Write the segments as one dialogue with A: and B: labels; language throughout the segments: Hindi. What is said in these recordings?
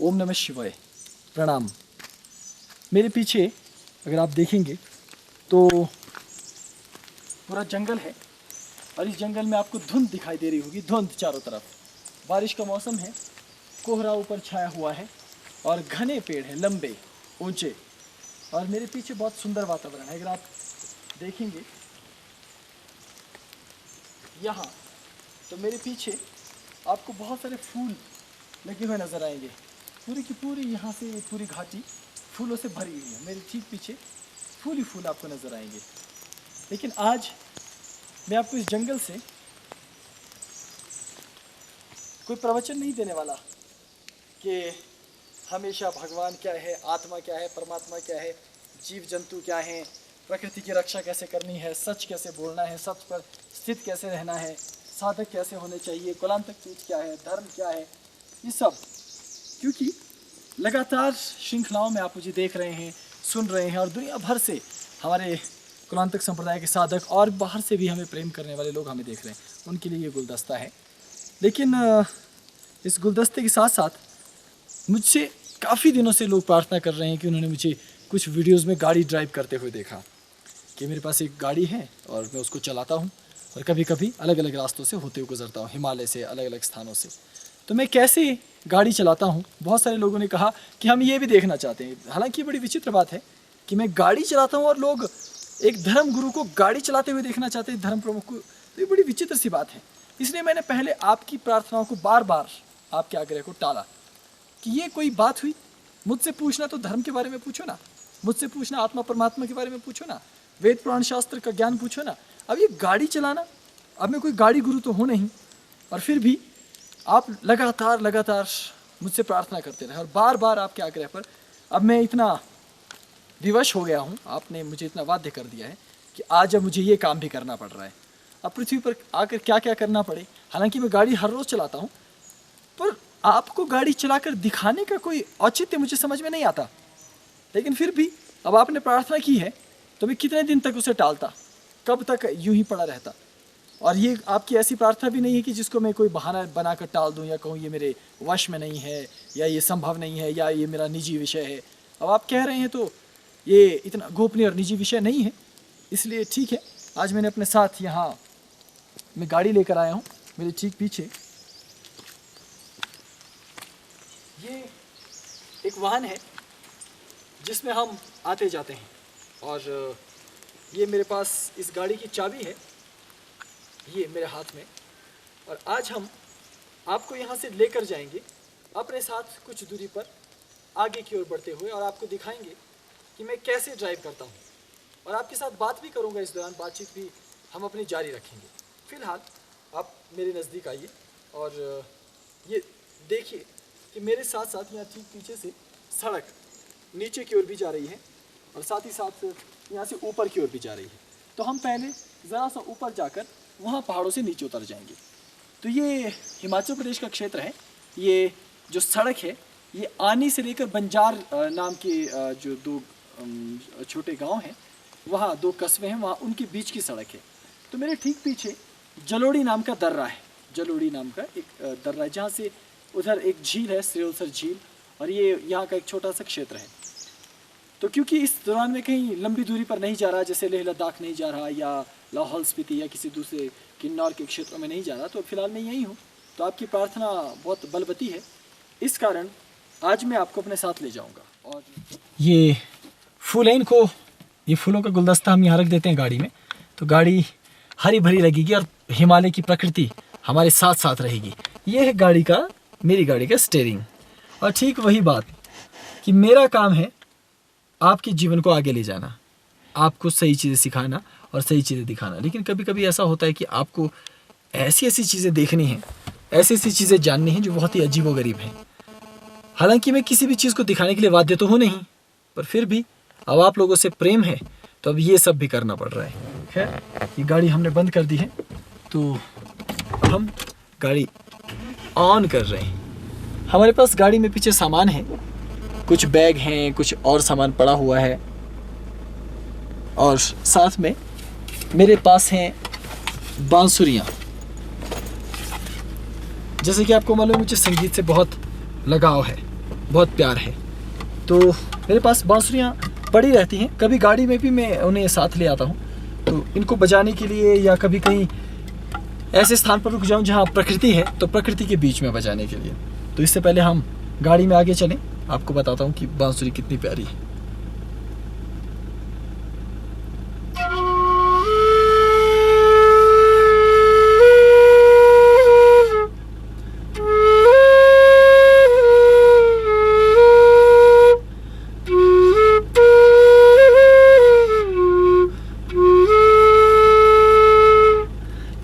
A: ओम नमः शिवाय, प्रणाम। मेरे पीछे अगर आप देखेंगे तो पूरा जंगल है और इस जंगल में आपको धुंध दिखाई दे रही होगी, धुंध चारों तरफ। बारिश का मौसम है, कोहरा ऊपर छाया हुआ है और घने पेड़ हैं, लंबे ऊंचे। और मेरे पीछे बहुत सुंदर वातावरण है। अगर आप देखेंगे यहाँ तो मेरे पीछे आपको बहुत सारे फूल लगे हुए नज़र आएंगे। पूरी की पूरी यहाँ से पूरी घाटी फूलों से भरी हुई है। मेरे ठीक पीछे फूल ही फूल आपको नज़र आएंगे। लेकिन आज मैं आपको इस जंगल से कोई प्रवचन नहीं देने वाला कि हमेशा भगवान क्या है, आत्मा क्या है, परमात्मा क्या है, जीव जंतु क्या हैं, प्रकृति की रक्षा कैसे करनी है, सच कैसे बोलना है, सच पर स्थित कैसे रहना है, साधक कैसे होने चाहिए, कुलांतक चीज क्या है, धर्म क्या है, ये सब। क्योंकि लगातार श्रृंखलाओं में आप मुझे देख रहे हैं, सुन रहे हैं और दुनिया भर से हमारे कुलांतक संप्रदाय के साधक और बाहर से भी हमें प्रेम करने वाले लोग हमें देख रहे हैं। उनके लिए ये गुलदस्ता है। लेकिन इस गुलदस्ते के साथ साथ मुझसे काफ़ी दिनों से लोग प्रार्थना कर रहे हैं कि उन्होंने मुझे कुछ वीडियोस में गाड़ी ड्राइव करते हुए देखा कि मेरे पास एक गाड़ी है और मैं उसको चलाता हूँ और कभी कभी अलग अलग रास्तों से होते हुए गुजरता हूँ, हिमालय से, अलग अलग स्थानों से। तो मैं कैसे गाड़ी चलाता हूँ, बहुत सारे लोगों ने कहा कि हम ये भी देखना चाहते हैं। हालांकि बड़ी विचित्र बात है कि मैं गाड़ी चलाता हूँ और लोग एक धर्म गुरु को गाड़ी चलाते हुए देखना चाहते हैं, धर्म प्रमुख को। तो ये बड़ी विचित्र सी बात है। इसलिए मैंने पहले आपकी प्रार्थनाओं को बार बार, आपके आग्रह को टाला कि ये कोई बात हुई। मुझसे पूछना तो धर्म के बारे में पूछो ना, मुझसे पूछना आत्मा परमात्मा के बारे में पूछो ना, वेद पुराण शास्त्र का ज्ञान पूछो ना। अब ये गाड़ी चलाना, अब मैं कोई गाड़ी गुरु तो हूँ नहीं, और फिर भी आप लगातार मुझसे प्रार्थना करते रहे और बार बार आपके आग्रह पर अब मैं इतना विवश हो गया हूँ, आपने मुझे इतना बाध्य कर दिया है कि आज अब मुझे ये काम भी करना पड़ रहा है। अब पृथ्वी पर आकर क्या क्या करना पड़े। हालांकि मैं गाड़ी हर रोज़ चलाता हूँ, पर आपको गाड़ी चलाकर दिखाने का कोई औचित्य मुझे समझ में नहीं आता। लेकिन फिर भी अब आपने प्रार्थना की है तो मैं कितने दिन तक उसे टालता, कब तक यूं ही पड़ा रहता। और ये आपकी ऐसी प्रार्थना भी नहीं है कि जिसको मैं कोई बहाना बनाकर टाल दूं या कहूँ ये मेरे वश में नहीं है या ये संभव नहीं है या ये मेरा निजी विषय है। अब आप कह रहे हैं तो ये इतना गोपनीय और निजी विषय नहीं है, इसलिए ठीक है। आज मैंने अपने साथ यहाँ मैं गाड़ी लेकर आया हूँ। मेरे ठीक पीछे ये एक वाहन है जिसमें हम आते जाते हैं, और ये मेरे पास इस गाड़ी की चाबी है, ये मेरे हाथ में। और आज हम आपको यहाँ से लेकर जाएंगे अपने साथ कुछ दूरी पर आगे की ओर बढ़ते हुए, और आपको दिखाएंगे कि मैं कैसे ड्राइव करता हूँ। और आपके साथ बात भी करूँगा, इस दौरान बातचीत भी हम अपनी जारी रखेंगे। फिलहाल आप मेरे नज़दीक आइए और ये देखिए कि मेरे साथ साथ यहाँ ठीक पीछे से सड़क नीचे की ओर भी जा रही है और साथ ही साथ यहाँ से ऊपर की ओर भी जा रही है। तो हम पहले ज़रा सा ऊपर जाकर वहाँ पहाड़ों से नीचे उतर जाएंगे। तो ये हिमाचल प्रदेश का क्षेत्र है। ये जो सड़क है ये आनी से लेकर बंजार नाम के जो दो छोटे गांव हैं, वहाँ दो कस्बे हैं, वहाँ उनके बीच की सड़क है। तो मेरे ठीक पीछे जलोड़ी नाम का दर्रा है, जलोड़ी नाम का एक दर्रा है, जहाँ से उधर एक झील है, श्रेयोसर झील, और ये यहाँ का एक छोटा सा क्षेत्र है। तो क्योंकि इस दौरान में कहीं लंबी दूरी पर नहीं जा रहा, जैसे लेह लद्दाख नहीं जा रहा या लाहौल स्पीति या किसी दूसरे किन्नौर के क्षेत्रों में नहीं जा रहा, तो फिलहाल मैं यहीं हूँ। तो आपकी प्रार्थना बहुत बलवती है, इस कारण आज मैं आपको अपने साथ ले जाऊँगा। और ये फूल है, इनको, ये फूलों का गुलदस्ता हम यहाँ रख देते हैं गाड़ी में, तो गाड़ी हरी भरी लगेगी और हिमालय की प्रकृति हमारे साथ साथ रहेगी। ये है गाड़ी का, मेरी गाड़ी का स्टीयरिंग। और ठीक वही बात कि मेरा काम है आपके जीवन को आगे ले जाना, आपको सही चीज़ें सिखाना और सही चीज़ें दिखाना। लेकिन कभी कभी ऐसा होता है कि आपको ऐसी ऐसी चीज़ें देखनी हैं, ऐसी ऐसी चीज़ें जाननी हैं जो बहुत ही अजीबोगरीब हैं। हालांकि मैं किसी भी चीज़ को दिखाने के लिए बाध्य तो हूँ नहीं, पर फिर भी अब आप लोगों से प्रेम है तो अब ये सब भी करना पड़ रहा है। खैर, ये गाड़ी हमने बंद कर दी है, तो अब हम गाड़ी ऑन कर रहे हैं। हमारे पास गाड़ी में पीछे सामान है, कुछ बैग हैं, कुछ और सामान पड़ा हुआ है, और साथ में मेरे पास हैं बांसुरियाँ। जैसे कि आपको मालूम है मुझे संगीत से बहुत लगाव है, बहुत प्यार है। तो मेरे पास बांसुरियाँ पड़ी रहती हैं, कभी गाड़ी में भी मैं उन्हें साथ ले आता हूँ, तो इनको बजाने के लिए, या कभी कहीं ऐसे स्थान पर रुक जाऊँ जहाँ प्रकृति है, तो प्रकृति के बीच में बजाने के लिए। तो इससे पहले हम गाड़ी में आगे चलें, आपको बताता हूँ कि बांसुरी कितनी प्यारी है।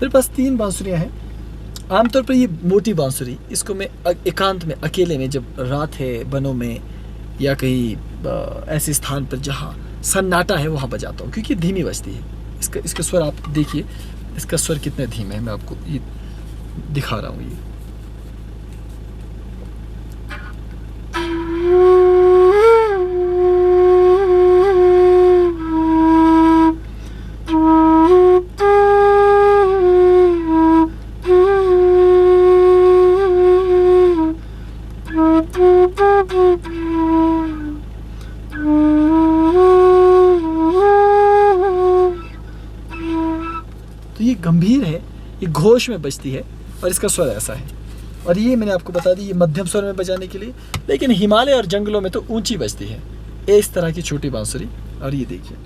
A: मेरे पास 3 बांसुरियाँ हैं। आमतौर पर ये मोटी बांसुरी, इसको मैं एकांत में, अकेले में, जब रात है वनों में या कहीं ऐसे स्थान पर जहाँ सन्नाटा है वहाँ बजाता हूँ, क्योंकि धीमी बजती है। इसका स्वर आप देखिए, इसका स्वर कितने धीमे है, मैं आपको ये दिखा रहा हूँ। ये तो ये गंभीर है, ये घोष में बजती है और इसका स्वर ऐसा है। और ये मैंने आपको बता दी, ये मध्यम स्वर में बजाने के लिए, लेकिन हिमालय और जंगलों में तो ऊंची बजती है इस तरह की छोटी बांसुरी। और ये देखिए,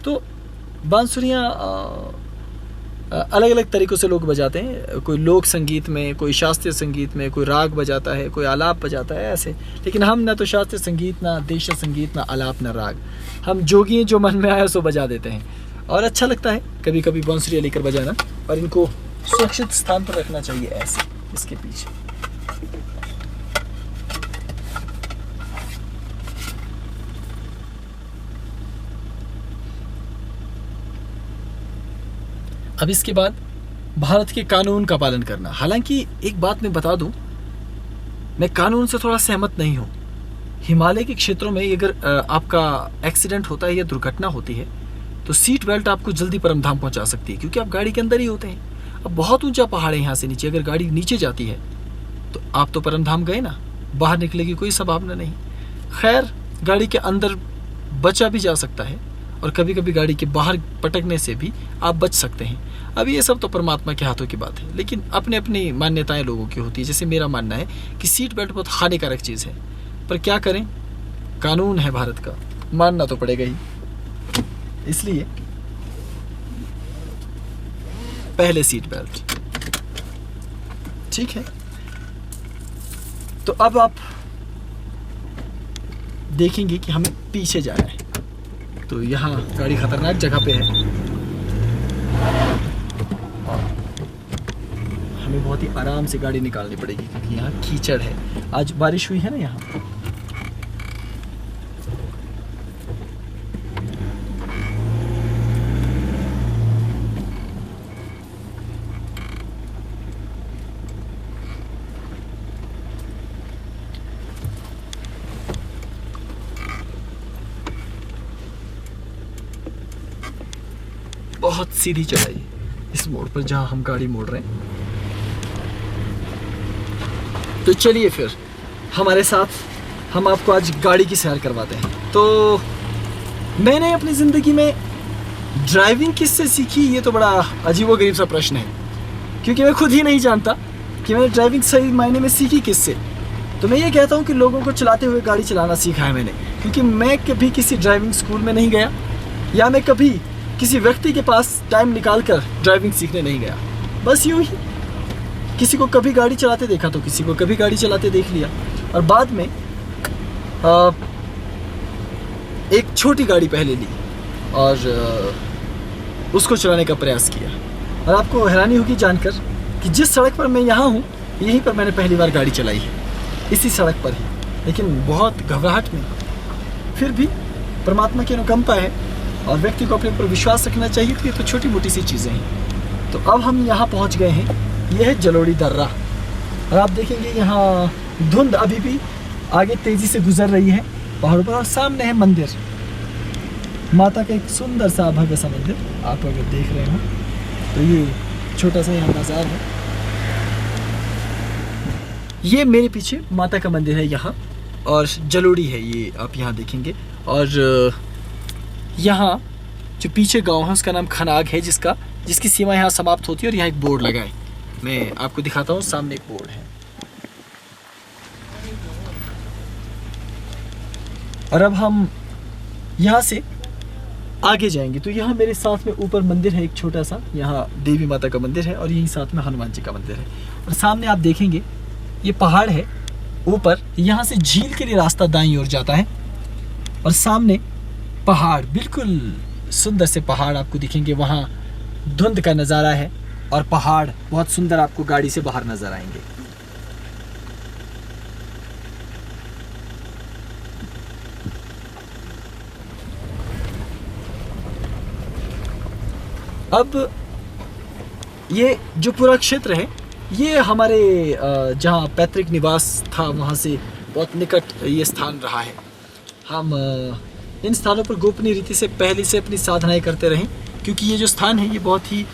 A: तो बांसुरियाँ अलग अलग तरीक़ों से लोग बजाते हैं। कोई लोक संगीत में, कोई शास्त्रीय संगीत में, कोई राग बजाता है, कोई आलाप बजाता है, ऐसे। लेकिन हम ना तो शास्त्रीय संगीत, ना देशीय संगीत, ना आलाप, ना राग, हम जोगी जो मन में आया सो बजा देते हैं। और अच्छा लगता है कभी कभी बांसुरियाँ लेकर बजाना, और इनको सुरक्षित स्थान पर रखना चाहिए, ऐसे इसके पीछे। अब इसके बाद भारत के कानून का पालन करना। हालांकि एक बात मैं बता दूं, मैं कानून से थोड़ा सहमत नहीं हूं। हिमालय के क्षेत्रों में अगर आपका एक्सीडेंट होता है या दुर्घटना होती है, तो सीट बेल्ट आपको जल्दी परमधाम पहुंचा सकती है, क्योंकि आप गाड़ी के अंदर ही होते हैं। अब बहुत ऊंचा पहाड़ है यहाँ से नीचे, अगर गाड़ी नीचे जाती है तो आप तो परमधाम गए ना, बाहर निकले की कोई संभावना नहीं। खैर, गाड़ी के अंदर बचा भी जा सकता है, और कभी कभी गाड़ी के बाहर पटकने से भी आप बच सकते हैं। अब ये सब तो परमात्मा के हाथों की बात है, लेकिन अपने अपनी मान्यताएं लोगों की होती है। जैसे मेरा मानना है कि सीट बेल्ट बहुत हानिकारक चीज़ है, पर क्या करें, कानून है भारत का, मानना तो पड़ेगा ही। इसलिए पहले सीट बेल्ट, ठीक है। तो अब आप देखेंगे कि हमें पीछे जाना है, तो यहाँ गाड़ी खतरनाक जगह पे है, हमें बहुत ही आराम से गाड़ी निकालनी पड़ेगी, क्योंकि यहाँ कीचड़ है। आज बारिश हुई है ना यहाँ। बहुत सीधी चढ़ाई इस मोड़ पर जहाँ हम गाड़ी मोड़ रहे हैं। तो चलिए फिर हमारे साथ, हम आपको आज गाड़ी की सैर करवाते हैं। तो मैंने अपनी ज़िंदगी में ड्राइविंग किससे सीखी, ये तो बड़ा अजीबोगरीब सा प्रश्न है, क्योंकि मैं खुद ही नहीं जानता कि मैंने ड्राइविंग सही मायने में सीखी किससे। तो मैं ये कहता हूँ कि लोगों को चलाते हुए गाड़ी चलाना सीखा है मैंने, क्योंकि मैं कभी किसी ड्राइविंग स्कूल में नहीं गया, या मैं कभी किसी व्यक्ति के पास टाइम निकाल कर ड्राइविंग सीखने नहीं गया। बस यूँ ही किसी को कभी गाड़ी चलाते देखा तो किसी को कभी गाड़ी चलाते देख लिया, और बाद में एक छोटी गाड़ी पहले ली और उसको चलाने का प्रयास किया। और आपको हैरानी होगी जानकर कि जिस सड़क पर मैं यहाँ हूँ, यहीं पर मैंने पहली बार गाड़ी चलाई है, इसी सड़क पर ही, लेकिन बहुत घबराहट में। फिर भी परमात्मा की अनुकंपा है और व्यक्ति को अपने ऊपर विश्वास रखना चाहिए। तो ये तो छोटी मोटी सी चीज़ें हैं। तो अब हम यहाँ पहुँच गए हैं, यह है जलोड़ी दर्रा। और आप देखेंगे यहाँ धुंध अभी भी आगे तेज़ी से गुजर रही है पहाड़ों पर, और सामने है मंदिर, माता का एक सुंदर सा भव्य सा मंदिर। आप अगर देख रहे हो तो ये छोटा सा यहाँ बाजार है। ये मेरे पीछे माता का मंदिर है यहाँ, और जलोड़ी है ये, आप यहाँ देखेंगे। और यहाँ जो पीछे गांव है उसका नाम खनाग है, जिसकी सीमा यहाँ समाप्त होती है। और यहाँ एक बोर्ड लगा है, मैं आपको दिखाता हूँ, सामने एक बोर्ड है। और अब हम यहाँ से आगे जाएंगे तो यहाँ मेरे साथ में ऊपर मंदिर है एक छोटा सा, यहाँ देवी माता का मंदिर है, और यहीं साथ में हनुमान जी का मंदिर है। और सामने आप देखेंगे ये पहाड़ है ऊपर, यहाँ से झील के लिए रास्ता दाईं ओर जाता है। और सामने पहाड़, बिल्कुल सुंदर से पहाड़ आपको दिखेंगे। वहाँ धुंध का नज़ारा है, और पहाड़ बहुत सुंदर आपको गाड़ी से बाहर नज़र आएंगे। अब ये जो पूरा क्षेत्र है, ये हमारे जहाँ पैतृक निवास था वहाँ से बहुत निकट ये स्थान रहा है। हम इन स्थानों पर गोपनीय रीति से पहले से अपनी साधनाएं करते रहें, क्योंकि ये जो स्थान है ये बहुत ही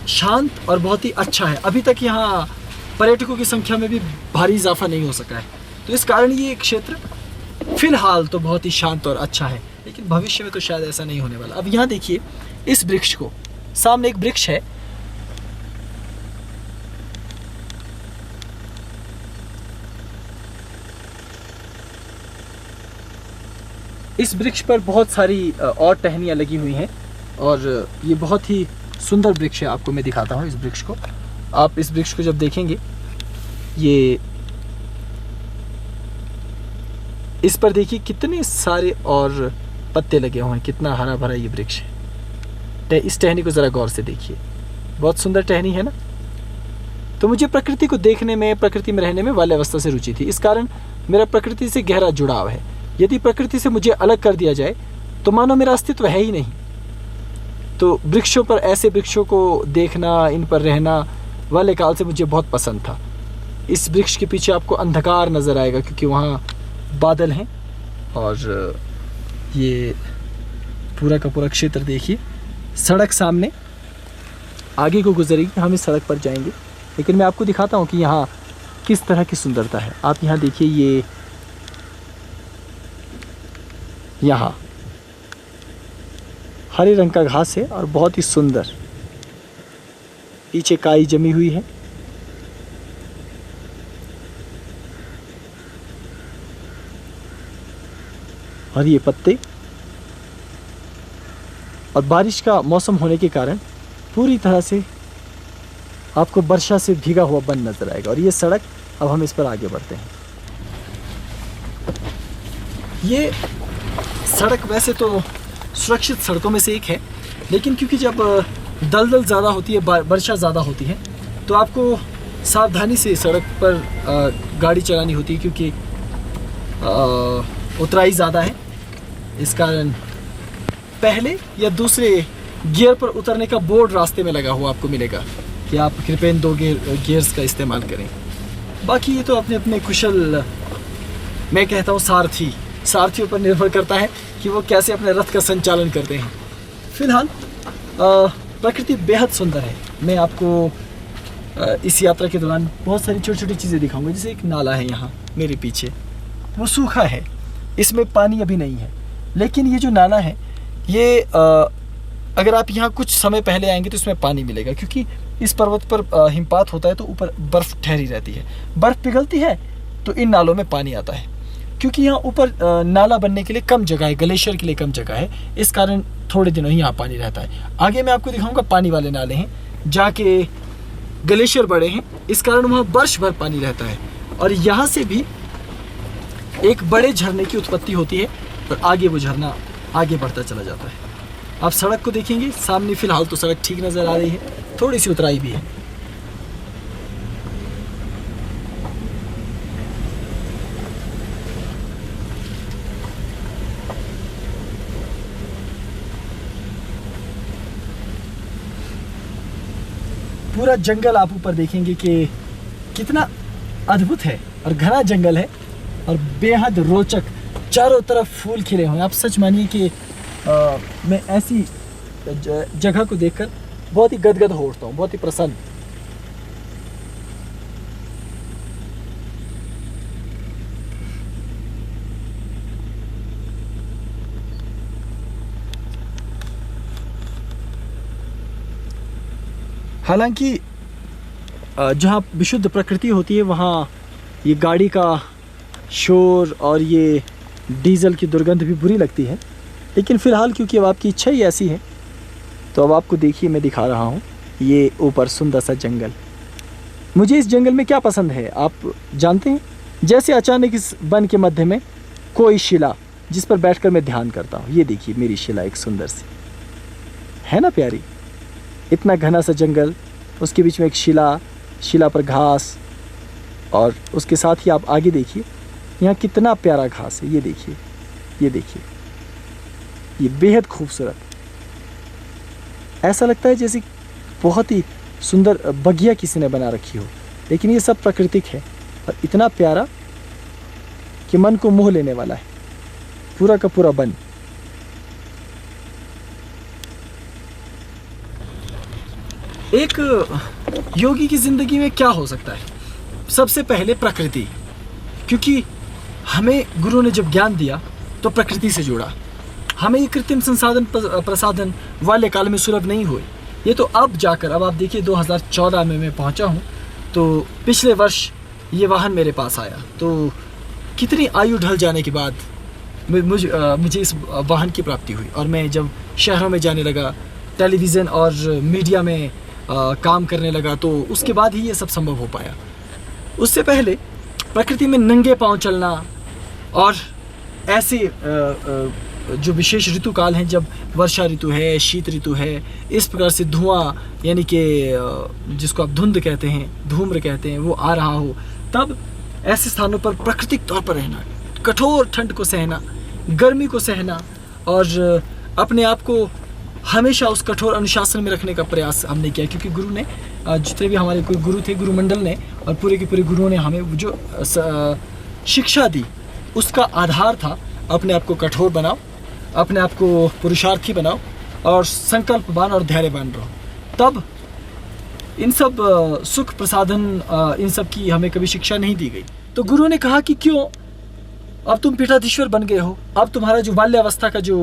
A: शांत और बहुत ही अच्छा है। अभी तक यहाँ पर्यटकों की संख्या में भी भारी इजाफा नहीं हो सका है, तो इस कारण ये क्षेत्र फिलहाल तो बहुत ही शांत और अच्छा है, लेकिन भविष्य में तो शायद ऐसा नहीं होने वाला। अब यहाँ देखिए इस वृक्ष को, सामने एक वृक्ष है, इस वृक्ष पर बहुत सारी और टहनियाँ लगी हुई हैं, और ये बहुत ही सुंदर वृक्ष है। आपको मैं दिखाता हूँ इस वृक्ष को। आप इस वृक्ष को जब देखेंगे, ये इस पर देखिए कितने सारे और पत्ते लगे हुए हैं, कितना हरा भरा ये वृक्ष है। इस टहनी को ज़रा गौर से देखिए, बहुत सुंदर टहनी है ना। तो मुझे प्रकृति को देखने में, प्रकृति में रहने में बाल्यावस्था से रुचि थी, इस कारण मेरा प्रकृति से गहरा जुड़ाव है। यदि प्रकृति से मुझे अलग कर दिया जाए तो मानो मेरा अस्तित्व है ही नहीं। तो वृक्षों पर, ऐसे वृक्षों को देखना, इन पर रहना वाले काल से मुझे बहुत पसंद था। इस वृक्ष के पीछे आपको अंधकार नज़र आएगा, क्योंकि वहाँ बादल हैं। और ये पूरा का पूरा क्षेत्र देखिए, सड़क सामने आगे को गुजरेगी, हम इस सड़क पर जाएंगे, लेकिन मैं आपको दिखाता हूँ कि यहाँ किस तरह की सुंदरता है। आप यहाँ देखिए, ये यहाँ हरे रंग का घास है और बहुत ही सुंदर, पीछे काई जमी हुई है। और ये पत्ते, और बारिश का मौसम होने के कारण पूरी तरह से आपको वर्षा से भीगा हुआ बन नजर आएगा। और ये सड़क, अब हम इस पर आगे बढ़ते हैं। ये सड़क वैसे तो सुरक्षित सड़कों में से एक है, लेकिन क्योंकि जब दलदल ज़्यादा होती है, वर्षा ज़्यादा होती है, तो आपको सावधानी से सड़क पर गाड़ी चलानी होती है, क्योंकि उतराई ज़्यादा है। इस कारण पहले या दूसरे गियर पर उतरने का बोर्ड रास्ते में लगा हुआ आपको मिलेगा कि आप कृपया इन 2 गियर्स का इस्तेमाल करें। बाकी ये तो अपने अपने कुशल, मैं कहता हूँ सारथियों पर निर्भर करता है कि वो कैसे अपने रथ का संचालन करते हैं। फिलहाल प्रकृति बेहद सुंदर है। मैं आपको इस यात्रा के दौरान बहुत सारी छोटी छोटी चीज़ें दिखाऊंगा। जैसे एक नाला है यहाँ मेरे पीछे, वो सूखा है, इसमें पानी अभी नहीं है, लेकिन ये जो नाला है ये अगर आप यहाँ कुछ समय पहले आएंगे तो इसमें पानी मिलेगा, क्योंकि इस पर्वत पर हिमपात होता है तो ऊपर बर्फ़ ठहरी रहती है, बर्फ़ पिघलती है तो इन नालों में पानी आता है। क्योंकि यहाँ ऊपर नाला बनने के लिए कम जगह है, ग्लेशियर के लिए कम जगह है, इस कारण थोड़े दिनों ही यहाँ पानी रहता है। आगे मैं आपको दिखाऊंगा पानी वाले नाले हैं, जाके ग्लेशियर बड़े हैं, इस कारण वहाँ वर्ष भर पानी रहता है। और यहाँ से भी एक बड़े झरने की उत्पत्ति होती है और आगे वो झरना आगे बढ़ता चला जाता है। आप सड़क को देखेंगे सामने, फिलहाल तो सड़क ठीक नज़र आ रही है, थोड़ी सी उतराई भी है। पूरा जंगल आप ऊपर देखेंगे कि कितना अद्भुत है और घना जंगल है और बेहद रोचक, चारों तरफ फूल खिले हुए हैं। आप सच मानिए कि मैं ऐसी जगह को देखकर बहुत ही गदगद हो उठता हूँ, बहुत ही प्रसन्न। हालांकि जहाँ विशुद्ध प्रकृति होती है वहाँ ये गाड़ी का शोर और ये डीजल की दुर्गंध भी बुरी लगती है, लेकिन फ़िलहाल क्योंकि अब आपकी इच्छा ही ऐसी है तो अब आपको देखिए मैं दिखा रहा हूँ ये ऊपर सुंदर सा जंगल। मुझे इस जंगल में क्या पसंद है आप जानते हैं? जैसे अचानक इस वन के मध्य में कोई शिला जिस पर बैठकर मैं ध्यान करता हूँ। ये देखिए मेरी शिला एक सुंदर सी है ना, प्यारी। इतना घना सा जंगल, उसके बीच में एक शिला पर घास, और उसके साथ ही आप आगे देखिए यहाँ कितना प्यारा घास है। ये देखिए, ये देखिए, ये बेहद खूबसूरत। ऐसा लगता है जैसे बहुत ही सुंदर बगिया किसी ने बना रखी हो, लेकिन ये सब प्राकृतिक है और इतना प्यारा कि मन को मोह लेने वाला है, पूरा का पूरा वन। एक योगी की ज़िंदगी में क्या हो सकता है? सबसे पहले प्रकृति, क्योंकि हमें गुरु ने जब ज्ञान दिया तो प्रकृति से जोड़ा। हमें ये कृत्रिम संसाधन प्रसाधन वाले काल में सुलभ नहीं हुए। ये तो अब जाकर, अब आप देखिए 2014 में मैं पहुंचा हूं, तो पिछले वर्ष ये वाहन मेरे पास आया, तो कितनी आयु ढल जाने के बाद मुझे इस वाहन की प्राप्ति हुई। और मैं जब शहरों में जाने लगा, टेलीविज़न और मीडिया में काम करने लगा, तो उसके बाद ही ये सब संभव हो पाया। उससे पहले प्रकृति में नंगे पांव चलना और ऐसे जो विशेष ऋतुकाल हैं, जब वर्षा ऋतु है, शीत ऋतु है, इस प्रकार से धुआं यानी कि जिसको आप धुंध कहते हैं, धूम्र कहते हैं, वो आ रहा हो, तब ऐसे स्थानों पर प्राकृतिक तौर पर रहना, कठोर ठंड को सहना, गर्मी को सहना और अपने आप को हमेशा उस कठोर अनुशासन में रखने का प्रयास हमने किया। क्योंकि गुरु ने, जितने भी हमारे कोई गुरु थे, गुरुमंडल ने और पूरे के पूरे गुरुओं ने हमें जो शिक्षा दी, उसका आधार था अपने आप को कठोर बनाओ, अपने आप को पुरुषार्थी बनाओ और संकल्पवान और धैर्यवान रहो। तब इन सब सुख प्रसाधन, इन सब की हमें कभी शिक्षा नहीं दी गई। तो गुरु ने कहा कि क्यों, अब तुम पीठाधीश्वर बन गए हो, अब तुम्हारा जो बाल्यावस्था का जो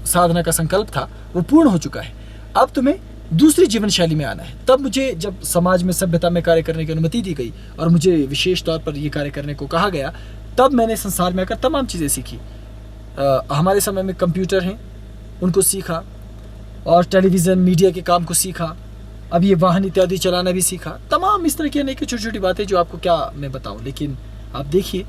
A: साधना का संकल्प था वो पूर्ण हो चुका है, अब तुम्हें दूसरी जीवन शैली में आना है। तब मुझे जब समाज में, सभ्यता में कार्य करने की अनुमति दी गई और मुझे विशेष तौर पर ये कार्य करने को कहा गया, तब मैंने संसार में आकर तमाम चीज़ें सीखी। हमारे समय में कंप्यूटर हैं, उनको सीखा, और टेलीविज़न मीडिया के काम को सीखा, अब ये वाहन इत्यादि चलाना भी सीखा। तमाम इस तरह की अनेक छोटी छोटी बातें जो आपको क्या मैं बताऊं, लेकिन आप देखिए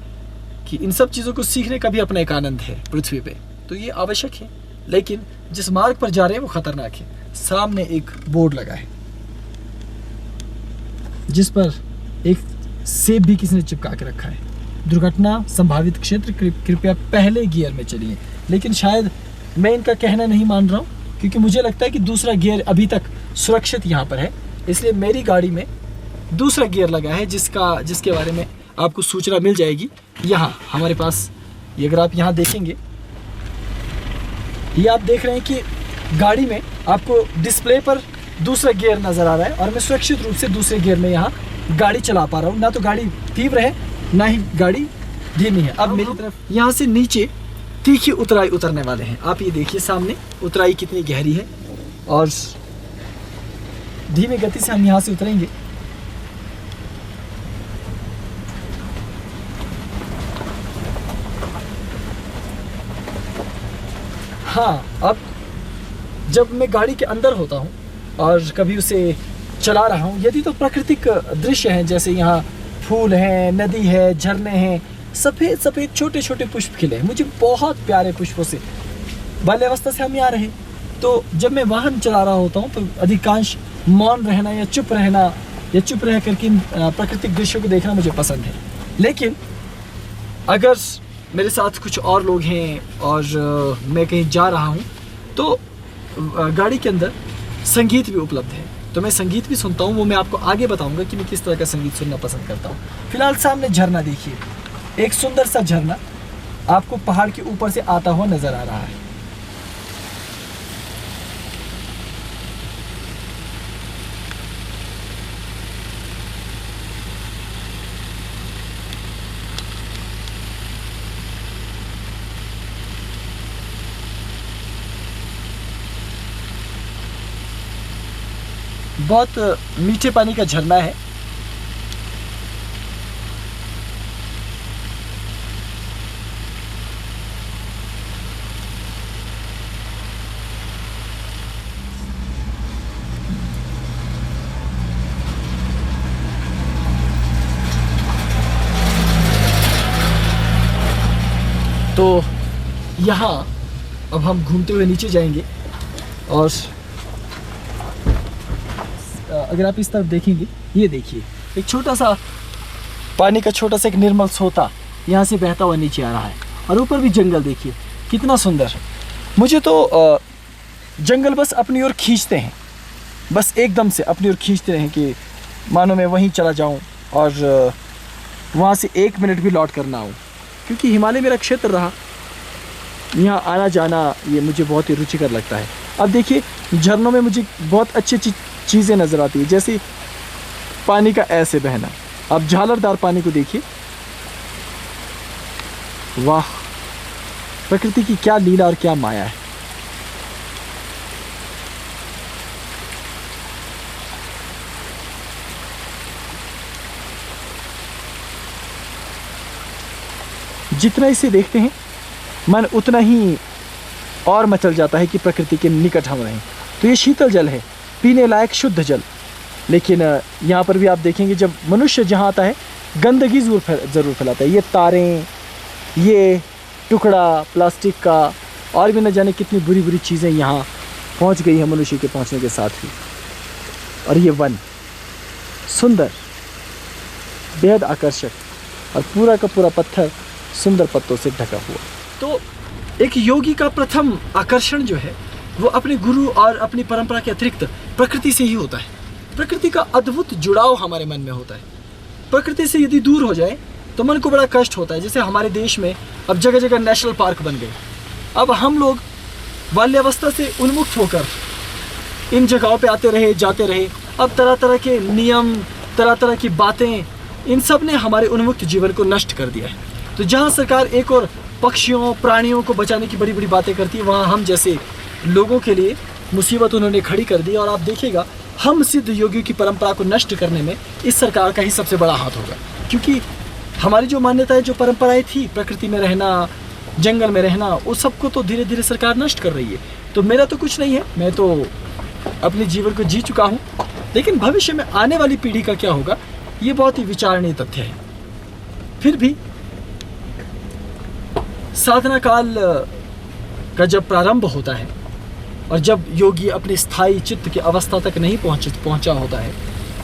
A: कि इन सब चीज़ों को सीखने का भी अपना एक आनंद है पृथ्वी पे, तो ये आवश्यक है। लेकिन जिस मार्ग पर जा रहे हैं वो खतरनाक है। सामने एक बोर्ड लगा है जिस पर एक सेब भी किसी ने चिपका के रखा है, दुर्घटना संभावित क्षेत्र, कृपया पहले गियर में चलिए। लेकिन शायद मैं इनका कहना नहीं मान रहा हूँ, क्योंकि मुझे लगता है कि दूसरा गियर अभी तक सुरक्षित यहाँ पर है, इसलिए मेरी गाड़ी में दूसरा गियर लगा है, जिसके बारे में आपको सूचना मिल जाएगी। यहाँ हमारे पास, ये अगर आप यहाँ देखेंगे, ये आप देख रहे हैं कि गाड़ी में आपको डिस्प्ले पर दूसरा गियर नज़र आ रहा है और मैं सुरक्षित रूप से दूसरे गियर में यहाँ गाड़ी चला पा रहा हूँ। ना तो गाड़ी तीव्र है, ना ही गाड़ी धीमी है। अब मेरी तरफ यहाँ से नीचे तीखी उतराई उतरने वाले हैं। आप ये देखिए सामने उतराई कितनी गहरी है और धीमी गति से हम यहाँ से उतरेंगे। हाँ, अब जब मैं गाड़ी के अंदर होता हूँ और कभी उसे चला रहा हूँ, यदि तो प्राकृतिक दृश्य हैं, जैसे यहाँ फूल हैं, नदी है, झरने हैं, सफ़ेद सफ़ेद छोटे छोटे पुष्प खिले हैं, मुझे बहुत प्यारे पुष्पों से बाल्यावस्था से हम यहाँ रहे। तो जब मैं वाहन चला रहा होता हूँ तो अधिकांश मौन रहना या चुप रह करके प्राकृतिक दृश्यों को देखना मुझे पसंद है। लेकिन अगर मेरे साथ कुछ और लोग हैं और मैं कहीं जा रहा हूँ तो गाड़ी के अंदर संगीत भी उपलब्ध है। तो मैं संगीत भी सुनता हूँ, वो मैं आपको आगे बताऊँगा कि मैं किस तरह का संगीत सुनना पसंद करता हूँ। फिलहाल सामने झरना देखिए, एक सुंदर सा झरना आपको पहाड़ के ऊपर से आता हुआ नज़र आ रहा है। बहुत मीठे पानी का झरना है। तो यहाँ अब हम घूमते हुए नीचे जाएंगे और अगर आप इस तरफ देखेंगे, ये देखिए एक छोटा सा पानी का छोटा सा एक निर्मल सोता यहाँ से बहता हुआ नीचे आ रहा है। और ऊपर भी जंगल देखिए कितना सुंदर। मुझे तो जंगल बस अपनी ओर खींचते हैं, बस एकदम से अपनी ओर खींचते हैं कि मानो मैं वहीं चला जाऊं और वहाँ से 1 मिनट भी लौट कर ना आऊँ। क्योंकि हिमालय मेरा क्षेत्र रहा, यहाँ आना जाना ये मुझे बहुत ही रुचिकर लगता है। अब देखिए झरनों में मुझे बहुत अच्छी अच्छी चीज़ें नज़र आती है, जैसे पानी का ऐसे बहना। अब झालरदार पानी को देखिए, वाह, प्रकृति की क्या लीला और क्या माया है। जितना इसे देखते हैं मन उतना ही और मचल जाता है कि प्रकृति के निकट हम रहें। तो ये शीतल जल है, पीने लायक शुद्ध जल। लेकिन यहाँ पर भी आप देखेंगे जब मनुष्य जहाँ आता है गंदगी ज़रूर फैलाता है। ये तारें, ये टुकड़ा प्लास्टिक का और भी न जाने कितनी बुरी बुरी चीज़ें यहाँ पहुँच गई हैं मनुष्य के पहुँचने के साथ ही। और ये वन सुंदर, बेहद आकर्षक और पूरा का पूरा पत्थर सुंदर पत्तों से ढका हुआ। तो एक योगी का प्रथम आकर्षण जो है वो अपने गुरु और अपनी परंपरा के अतिरिक्त प्रकृति से ही होता है। प्रकृति का अद्भुत जुड़ाव हमारे मन में होता है। प्रकृति से यदि दूर हो जाए तो मन को बड़ा कष्ट होता है। जैसे हमारे देश में अब जगह जगह नेशनल पार्क बन गए। अब हम लोग बाल्यावस्था से उन्मुक्त होकर इन जगहों पे आते रहे जाते रहे। अब तरह तरह के नियम, तरह तरह की बातें, इन सब ने हमारे उन्मुक्त जीवन को नष्ट कर दिया है। तो जहाँ सरकार एक और पक्षियों प्राणियों को बचाने की बड़ी बड़ी बातें करती है, वहाँ हम जैसे लोगों के लिए मुसीबत उन्होंने खड़ी कर दी। और आप देखिएगा हम सिद्ध योगियों की परंपरा को नष्ट करने में इस सरकार का ही सबसे बड़ा हाथ होगा। क्योंकि हमारी जो मान्यताएं, जो परंपराएं थी, प्रकृति में रहना, जंगल में रहना, उस सबको तो धीरे धीरे सरकार नष्ट कर रही है। तो मेरा तो कुछ नहीं है, मैं तो अपने जीवन को जी चुका हूँ। लेकिन भविष्य में आने वाली पीढ़ी का क्या होगा, ये बहुत ही विचारणीय तथ्य है। फिर भी साधना काल का जब प्रारंभ होता है और जब योगी अपने स्थायी चित्त की अवस्था तक नहीं पहुंचा होता है,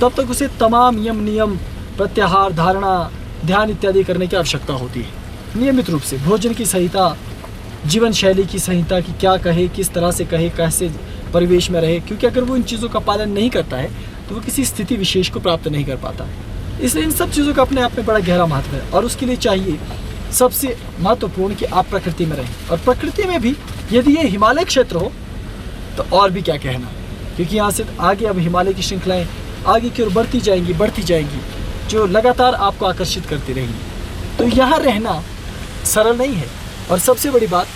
A: तब तक उसे तमाम यम नियम, प्रत्याहार, धारणा, ध्यान इत्यादि करने की आवश्यकता होती है। नियमित रूप से भोजन की संहिता, जीवन शैली की संहिता कि क्या कहे, किस तरह से कहे, कैसे परिवेश में रहे। क्योंकि अगर वो इन चीज़ों का पालन नहीं करता है तो वो किसी स्थिति विशेष को प्राप्त नहीं कर पाता। इसलिए इन सब चीज़ों का अपने आप में बड़ा गहरा महत्व है। और उसके लिए चाहिए सबसे महत्वपूर्ण कि आप प्रकृति में रहें। और प्रकृति में भी यदि ये हिमालय क्षेत्र हो तो और भी क्या कहना, क्योंकि यहाँ से आगे अब हिमालय की श्रृंखलाएं आगे की ओर बढ़ती जाएंगी, जो लगातार आपको आकर्षित करती रहेंगी। तो यहाँ रहना सरल नहीं है। और सबसे बड़ी बात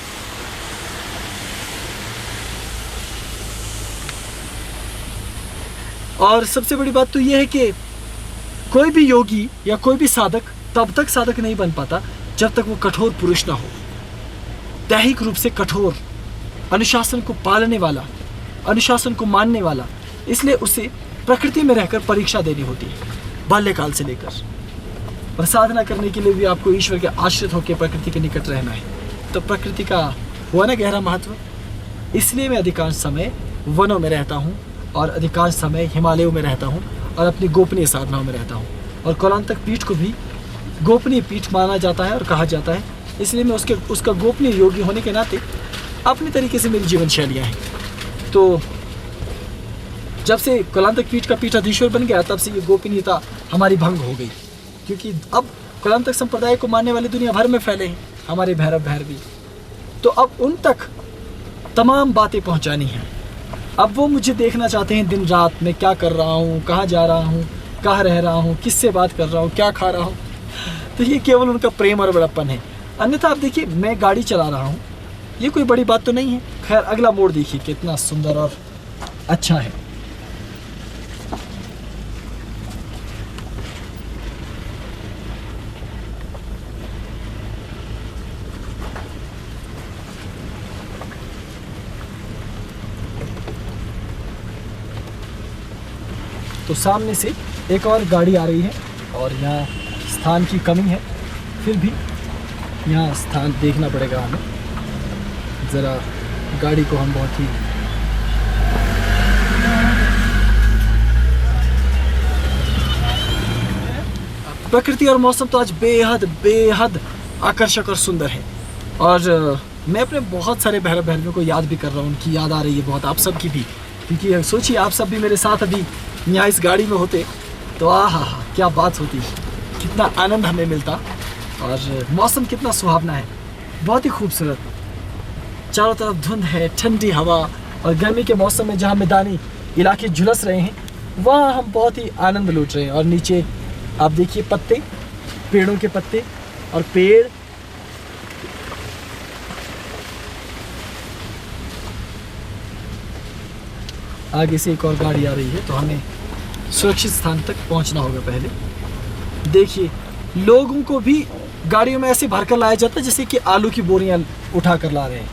A: तो यह है कि कोई भी योगी या कोई भी साधक तब तक साधक नहीं बन पाता जब तक वो कठोर पुरुष ना हो, दैहिक रूप से कठोर, अनुशासन को पालने वाला, अनुशासन को मानने वाला। इसलिए उसे प्रकृति में रहकर परीक्षा देनी होती है बाल्यकाल से लेकर। और साधना करने के लिए भी आपको ईश्वर के आश्रित होकर प्रकृति के निकट रहना है। तो प्रकृति का हुआ ना गहरा महत्व। इसलिए मैं अधिकांश समय वनों में रहता हूँ और अधिकांश समय हिमालयों में रहता हूँ और अपनी गोपनीय साधनाओं में रहता हूँ। और कौलांतक पीठ को भी गोपनीय पीठ माना जाता है और कहा जाता है। इसलिए मैं उसका गोपनीय योगी होने के नाते अपने तरीके से मेरी जीवन शैलियाँ हैं। तो जब से कुलांतक पीठ का पीठाधीश्वर बन गया तब से ये गोपनीयता हमारी भंग हो गई, क्योंकि अब कुलांतक संप्रदाय को मानने वाले दुनिया भर में फैले हैं हमारे भैरव भैरवी। तो अब उन तक तमाम बातें पहुंचानी हैं। अब वो मुझे देखना चाहते हैं दिन रात मैं क्या कर रहा हूँ, कहाँ जा रहा हूँ, कहाँ रह रहा हूँ, किससे बात कर रहा हूँ, क्या खा रहा हूँ। तो ये केवल उनका प्रेम और बड़प्पन है। अन्यथा आप देखिए मैं गाड़ी चला रहा हूँ, ये कोई बड़ी बात तो नहीं है। खैर अगला मोड़ देखिए कितना सुंदर और अच्छा है। तो सामने से एक और गाड़ी आ रही है और यहाँ स्थान की कमी है, फिर भी यहाँ स्थान देखना पड़ेगा हमें। ज़रा गाड़ी को हम बहुत ही प्रकृति और मौसम तो आज बेहद बेहद आकर्षक और सुंदर है। और मैं अपने बहुत सारे भैरव बहनों को याद भी कर रहा हूँ, उनकी याद आ रही है बहुत, आप सब की भी। क्योंकि सोचिए आप सब भी मेरे साथ अभी यहाँ इस गाड़ी में होते तो आहा क्या बात होती, कितना आनंद हमें मिलता। और मौसम कितना सुहावना है, बहुत ही खूबसूरत। चारों तरफ धुंध है, ठंडी हवा, और गर्मी के मौसम में जहाँ मैदानी इलाके झुलस रहे हैं वहाँ हम बहुत ही आनंद लूट रहे हैं। और नीचे आप देखिए पत्ते, पेड़ों के पत्ते और पेड़। आगे से एक और गाड़ी आ रही है तो हमें सुरक्षित स्थान तक पहुंचना होगा। पहले देखिए लोगों को भी गाड़ियों में ऐसे भरकर लाया जाता है जैसे कि आलू की बोरियां उठा कर ला रहे हैं।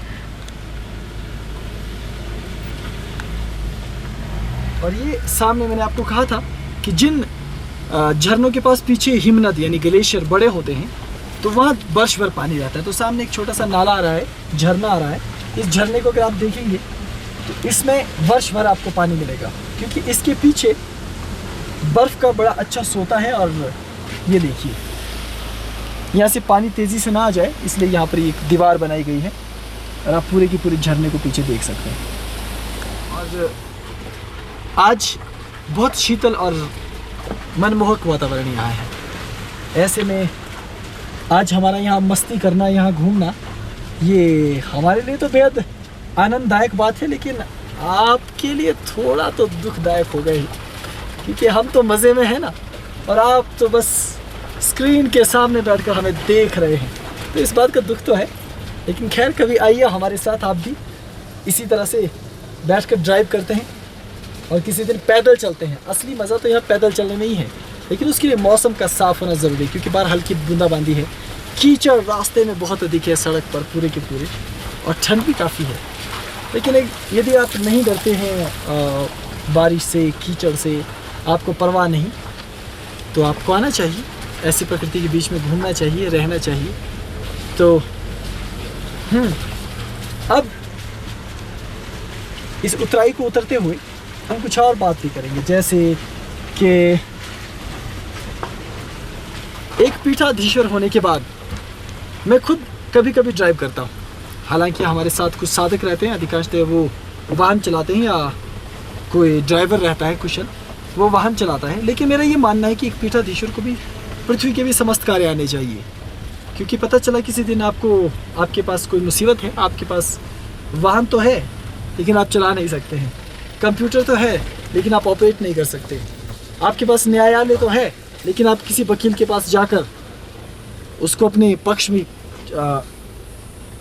A: और ये सामने मैंने आपको कहा था कि जिन झरनों के पास पीछे हिमनद यानी ग्लेशियर बड़े होते हैं तो वहाँ वर्ष भर पानी रहता है। तो सामने एक छोटा सा नाला आ रहा है, झरना आ रहा है। इस झरने को अगर आप देखेंगे तो इसमें वर्ष भर आपको पानी मिलेगा, क्योंकि इसके पीछे बर्फ़ का बड़ा अच्छा सोता है। और ये देखिए यहाँ से पानी तेज़ी से ना आ जाए इसलिए यहाँ पर एक दीवार बनाई गई है और आप पूरे की पूरे झरने को पीछे देख सकते हैं। और आज बहुत शीतल और मनमोहक वातावरण यहाँ है। ऐसे में आज हमारा यहाँ मस्ती करना, यहाँ घूमना, ये हमारे लिए तो बेहद आनंददायक बात है, लेकिन आपके लिए थोड़ा तो दुखदायक हो गई, क्योंकि हम तो मज़े में हैं ना और आप तो बस स्क्रीन के सामने बैठकर हमें देख रहे हैं। तो इस बात का दुख तो है, लेकिन खैर कभी आइए हमारे साथ, आप भी इसी तरह से बैठकर ड्राइव करते हैं और किसी दिन पैदल चलते हैं। असली मज़ा तो यहाँ पैदल चलने में ही है, लेकिन उसके लिए मौसम का साफ़ होना ज़रूरी है, क्योंकि बाहर हल्की बूंदाबांदी है, कीचड़ रास्ते में बहुत अधिक है सड़क पर पूरे के पूरे, और ठंड भी काफ़ी है। लेकिन यदि आप नहीं डरते हैं बारिश से, कीचड़ से, आपको परवाह नहीं, तो आपको आना चाहिए, ऐसी प्रकृति के बीच में घूमना चाहिए, रहना चाहिए। तो अब इस उतराई को उतरते हुए हम कुछ और बात भी करेंगे, जैसे कि एक पीठाधीश्वर होने के बाद मैं खुद कभी कभी ड्राइव करता हूँ। हालांकि हमारे साथ कुछ साधक रहते हैं, अधिकांशतः वो वाहन चलाते हैं या कोई ड्राइवर रहता है कुशल, वो वाहन चलाता है। लेकिन मेरा ये मानना है कि एक पीठाधीश्वर को भी पृथ्वी के भी समस्त कार्य आने चाहिए, क्योंकि पता चला किसी दिन आपके पास कोई मुसीबत है, आपके पास वाहन तो है लेकिन आप चला नहीं सकते हैं, कंप्यूटर तो है लेकिन आप ऑपरेट नहीं कर सकते, आपके पास न्यायालय तो है लेकिन आप किसी वकील के पास जाकर उसको अपने पक्ष में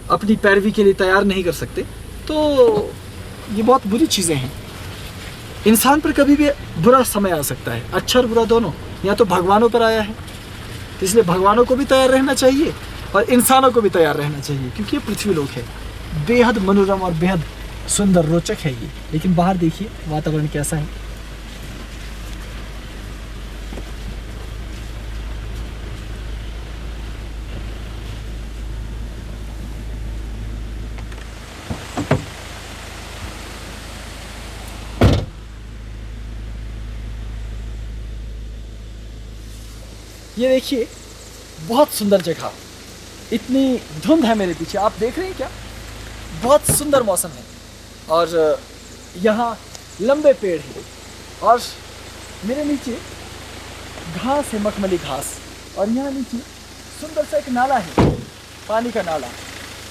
A: अपनी पैरवी के लिए तैयार नहीं कर सकते। तो ये बहुत बुरी चीज़ें हैं। इंसान पर कभी भी बुरा समय आ सकता है, अच्छा और बुरा दोनों, या तो भगवानों पर आया है, तो इसलिए भगवानों को भी तैयार रहना चाहिए और इंसानों को भी तैयार रहना चाहिए, क्योंकि ये पृथ्वी लोक है, बेहद मनोरम और बेहद सुंदर रोचक है ये। लेकिन बाहर देखिए वातावरण कैसा है। ये देखिए बहुत सुंदर जगह, इतनी धुंध है मेरे पीछे, आप देख रहे हैं क्या? बहुत सुंदर मौसम है और यहाँ लंबे पेड़ हैं, और मेरे नीचे घास है, मखमली घास, और यहाँ नीचे सुंदर सा एक नाला है, पानी का नाला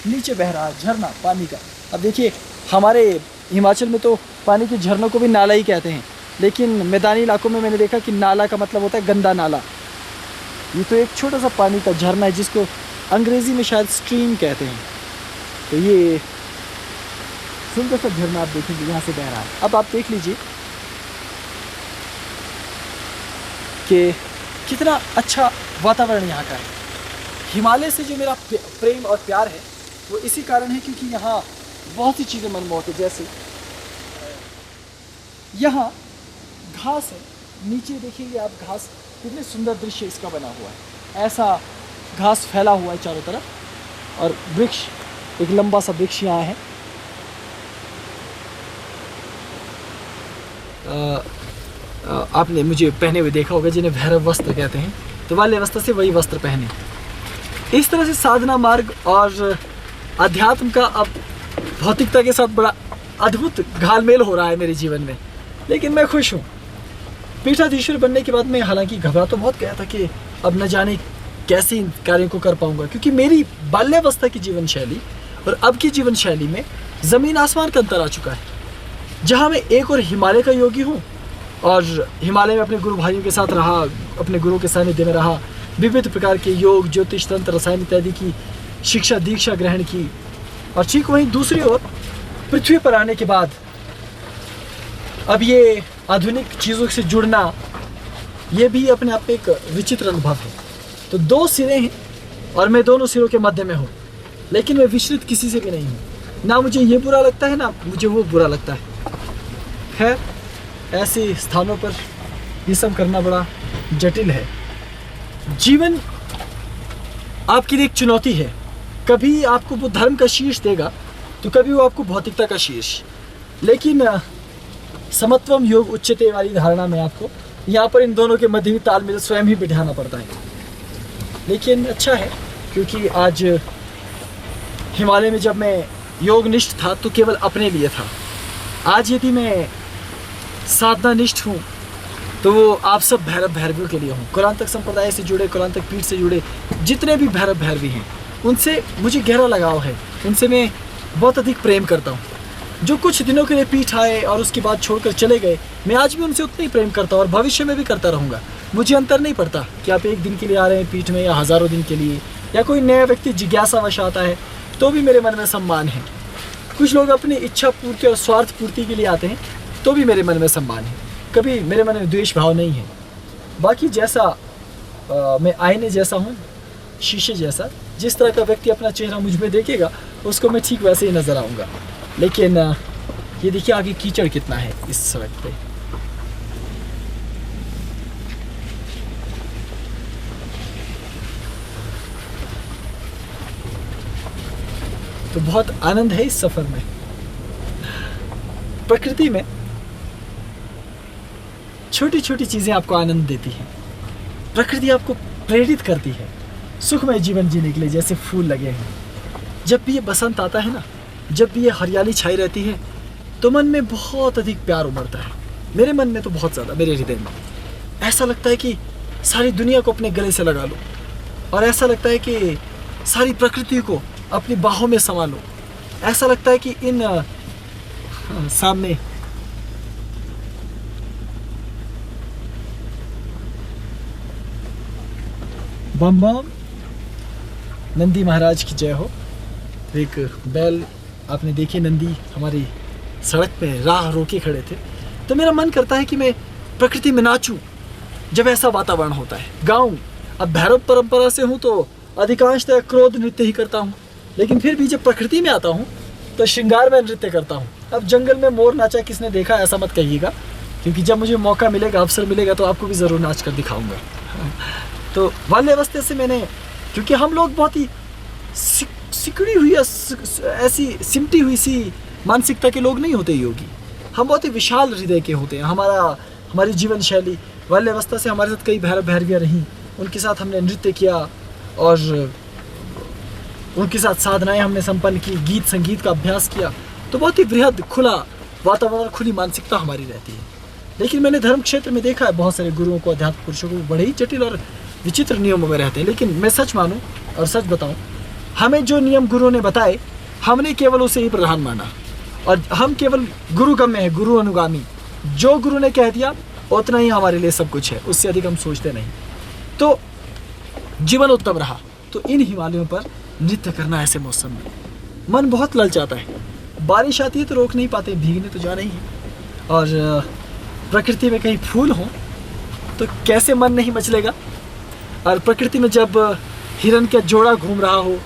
A: नीचे बह रहा है, झरना पानी का। अब देखिए हमारे हिमाचल में तो पानी के झरनों को भी नाला ही कहते हैं, लेकिन मैदानी इलाकों में मैंने देखा कि नाला का मतलब होता है गंदा नाला। ये तो एक छोटा सा पानी का झरना है जिसको अंग्रेज़ी में शायद स्ट्रीम कहते हैं। तो ये सुंदर सा झरना आप देखेंगे यहाँ से बह रहा है। अब आप देख लीजिए कि कितना अच्छा वातावरण यहाँ का है। हिमालय से जो मेरा प्रेम और प्यार है वो इसी कारण है क्योंकि यहाँ बहुत सी चीज़ें मनमोहक है। जैसे यहाँ घास है, नीचे देखिए आप घास, कितने सुंदर दृश्य इसका बना हुआ है। ऐसा घास फैला हुआ है चारों तरफ, और वृक्ष, एक लंबा सा वृक्ष यहाँ है। आपने मुझे पहने हुए देखा होगा जिन्हें भैरव वस्त्र कहते हैं, तो वाले वस्त्र से वही वस्त्र पहने। इस तरह से साधना मार्ग और अध्यात्म का अब भौतिकता के साथ बड़ा अद्भुत घालमेल हो रहा है मेरे जीवन में, लेकिन मैं खुश हूँ। पीठाधीश्वर बनने के बाद मैं हालांकि घबरा तो बहुत गया था कि अब न जाने कैसे इन कार्यों को कर पाऊंगा, क्योंकि मेरी बाल्यावस्था की जीवन शैली और अब की जीवन शैली में ज़मीन आसमान का अंतर आ चुका है। जहाँ मैं एक और हिमालय का योगी हूँ और हिमालय में अपने गुरु भाइयों के साथ रहा, अपने गुरु के सानिध्य में रहा, विविध प्रकार के योग, ज्योतिष, तंत्र, रसायन इत्यादि की शिक्षा दीक्षा ग्रहण की, और ठीक वहीं दूसरी ओर पृथ्वी पर आने के बाद अब ये आधुनिक चीज़ों से जुड़ना, ये भी अपने आप में एक विचित्र अनुभव है। तो दो सिरे हैं और मैं दोनों सिरों के मध्य में हूँ, लेकिन मैं विचलित किसी से भी नहीं हूँ। ना मुझे ये बुरा लगता है ना मुझे वो बुरा लगता है। खैर, ऐसे स्थानों पर ये सब करना बड़ा जटिल है। जीवन आपके लिए एक चुनौती है। कभी आपको वो धर्म का शीर्ष देगा तो कभी वो आपको भौतिकता का शीर्ष। लेकिन समत्वम योग उच्चते वाली धारणा में आपको यहाँ पर इन दोनों के मध्य भी तालमेल स्वयं ही बिठाना पड़ता है। लेकिन अच्छा है, क्योंकि आज हिमालय में जब मैं योगनिष्ठ था तो केवल अपने लिए था। आज यदि मैं साधना निष्ठ हूँ तो वो आप सब भैरव भैरवियों के लिए हूँ। कुरांतक संप्रदाय से जुड़े, कुरांतक पीठ से जुड़े जितने भी भैरव भैरवी हैं उनसे मुझे गहरा लगाव है, उनसे मैं बहुत अधिक प्रेम करता हूँ। जो कुछ दिनों के लिए पीठ आए और उसके बाद छोड़कर चले गए, मैं आज भी उनसे उतना ही प्रेम करता हूँ और भविष्य में भी करता रहूँगा। मुझे अंतर नहीं पड़ता कि आप एक दिन के लिए आ रहे हैं पीठ में या हज़ारों दिन के लिए, या कोई नया व्यक्ति जिज्ञासावश आता है तो भी मेरे मन में सम्मान है। कुछ लोग अपनी इच्छा पूर्ति और स्वार्थ पूर्ति के लिए आते हैं तो भी मेरे मन में सम्मान है। कभी मेरे मन में द्वेष भाव नहीं है। बाकी जैसा मैं आईने जैसा हूँ, शीशे जैसा, जिस तरह का व्यक्ति अपना चेहरा मुझ में देखेगा उसको मैं ठीक वैसे ही नज़र आऊँगा। लेकिन ये देखिए आगे कीचड़ कितना है इस सड़क पे। तो बहुत आनंद है इस सफ़र में। प्रकृति में छोटी छोटी चीज़ें आपको आनंद देती हैं। प्रकृति आपको प्रेरित करती है सुखमय जीवन जीने के लिए। जैसे फूल लगे हैं, जब भी ये बसंत आता है ना, जब भी ये हरियाली छाई रहती है तो मन में बहुत अधिक प्यार उमड़ता है। मेरे मन में तो बहुत ज़्यादा, मेरे हृदय में ऐसा लगता है कि सारी दुनिया को अपने गले से लगा लो, और ऐसा लगता है कि सारी प्रकृति को अपनी बाहों में समा लो। ऐसा लगता है कि इन सामने बम बम नंदी महाराज की जय हो। एक बैल आपने देखी, नंदी हमारी सड़क पे राह रोके खड़े थे। तो मेरा मन करता है कि मैं प्रकृति में नाचूं जब ऐसा वातावरण होता है, गाऊं। अब भैरव परंपरा से हूँ तो अधिकांशतः क्रोध नृत्य ही करता हूँ, लेकिन फिर भी जब प्रकृति में आता हूँ तो श्रृंगार में नृत्य करता हूँ। अब जंगल में मोर नाचा किसने देखा ऐसा मत कहिएगा, क्योंकि जब मुझे मौका मिलेगा, अवसर मिलेगा तो आपको भी ज़रूर नाच कर दिखाऊंगा। तो बाल्यावस्था से मैंने, क्योंकि हम लोग बहुत ही सिकुड़ी हुई ऐसी सिमटी हुई सी मानसिकता के लोग नहीं होते योगी। हम बहुत ही विशाल हृदय के होते हैं। हमारी जीवन शैली बाल्यावस्था से, हमारे साथ कई भैरव भैरवियाँ रहीं, उनके साथ हमने नृत्य किया और उनके साथ साधनाएं हमने संपन्न की, गीत संगीत का अभ्यास किया। तो बहुत ही बृहद खुला वातावरण, खुली मानसिकता हमारी रहती है। लेकिन मैंने धर्म क्षेत्र में देखा है बहुत सारे गुरुओं को, अध्यात्म पुरुषों को बड़े ही जटिल और विचित्र नियमों में रहते हैं। लेकिन मैं सच मानूं और सच बताऊं, हमें जो नियम गुरुओं ने बताए हमने केवल उसे ही प्रधान माना, और हम केवल गुरुगम्य हैं, गुरु अनुगामी। जो गुरु ने कह दिया उतना ही हमारे लिए सब कुछ है, उससे अधिक हम सोचते नहीं। तो जीवन उत्तम रहा। तो इन हिमालयों पर नृत्य करना ऐसे मौसम में मन बहुत ललचाता है। बारिश आती है तो रोक नहीं पाते, भीगने तो जाना ही है। और प्रकृति में कहीं फूल हो तो कैसे मन नहीं मचलेगा। और प्रकृति में जब हिरन का जोड़ा घूम रहा हो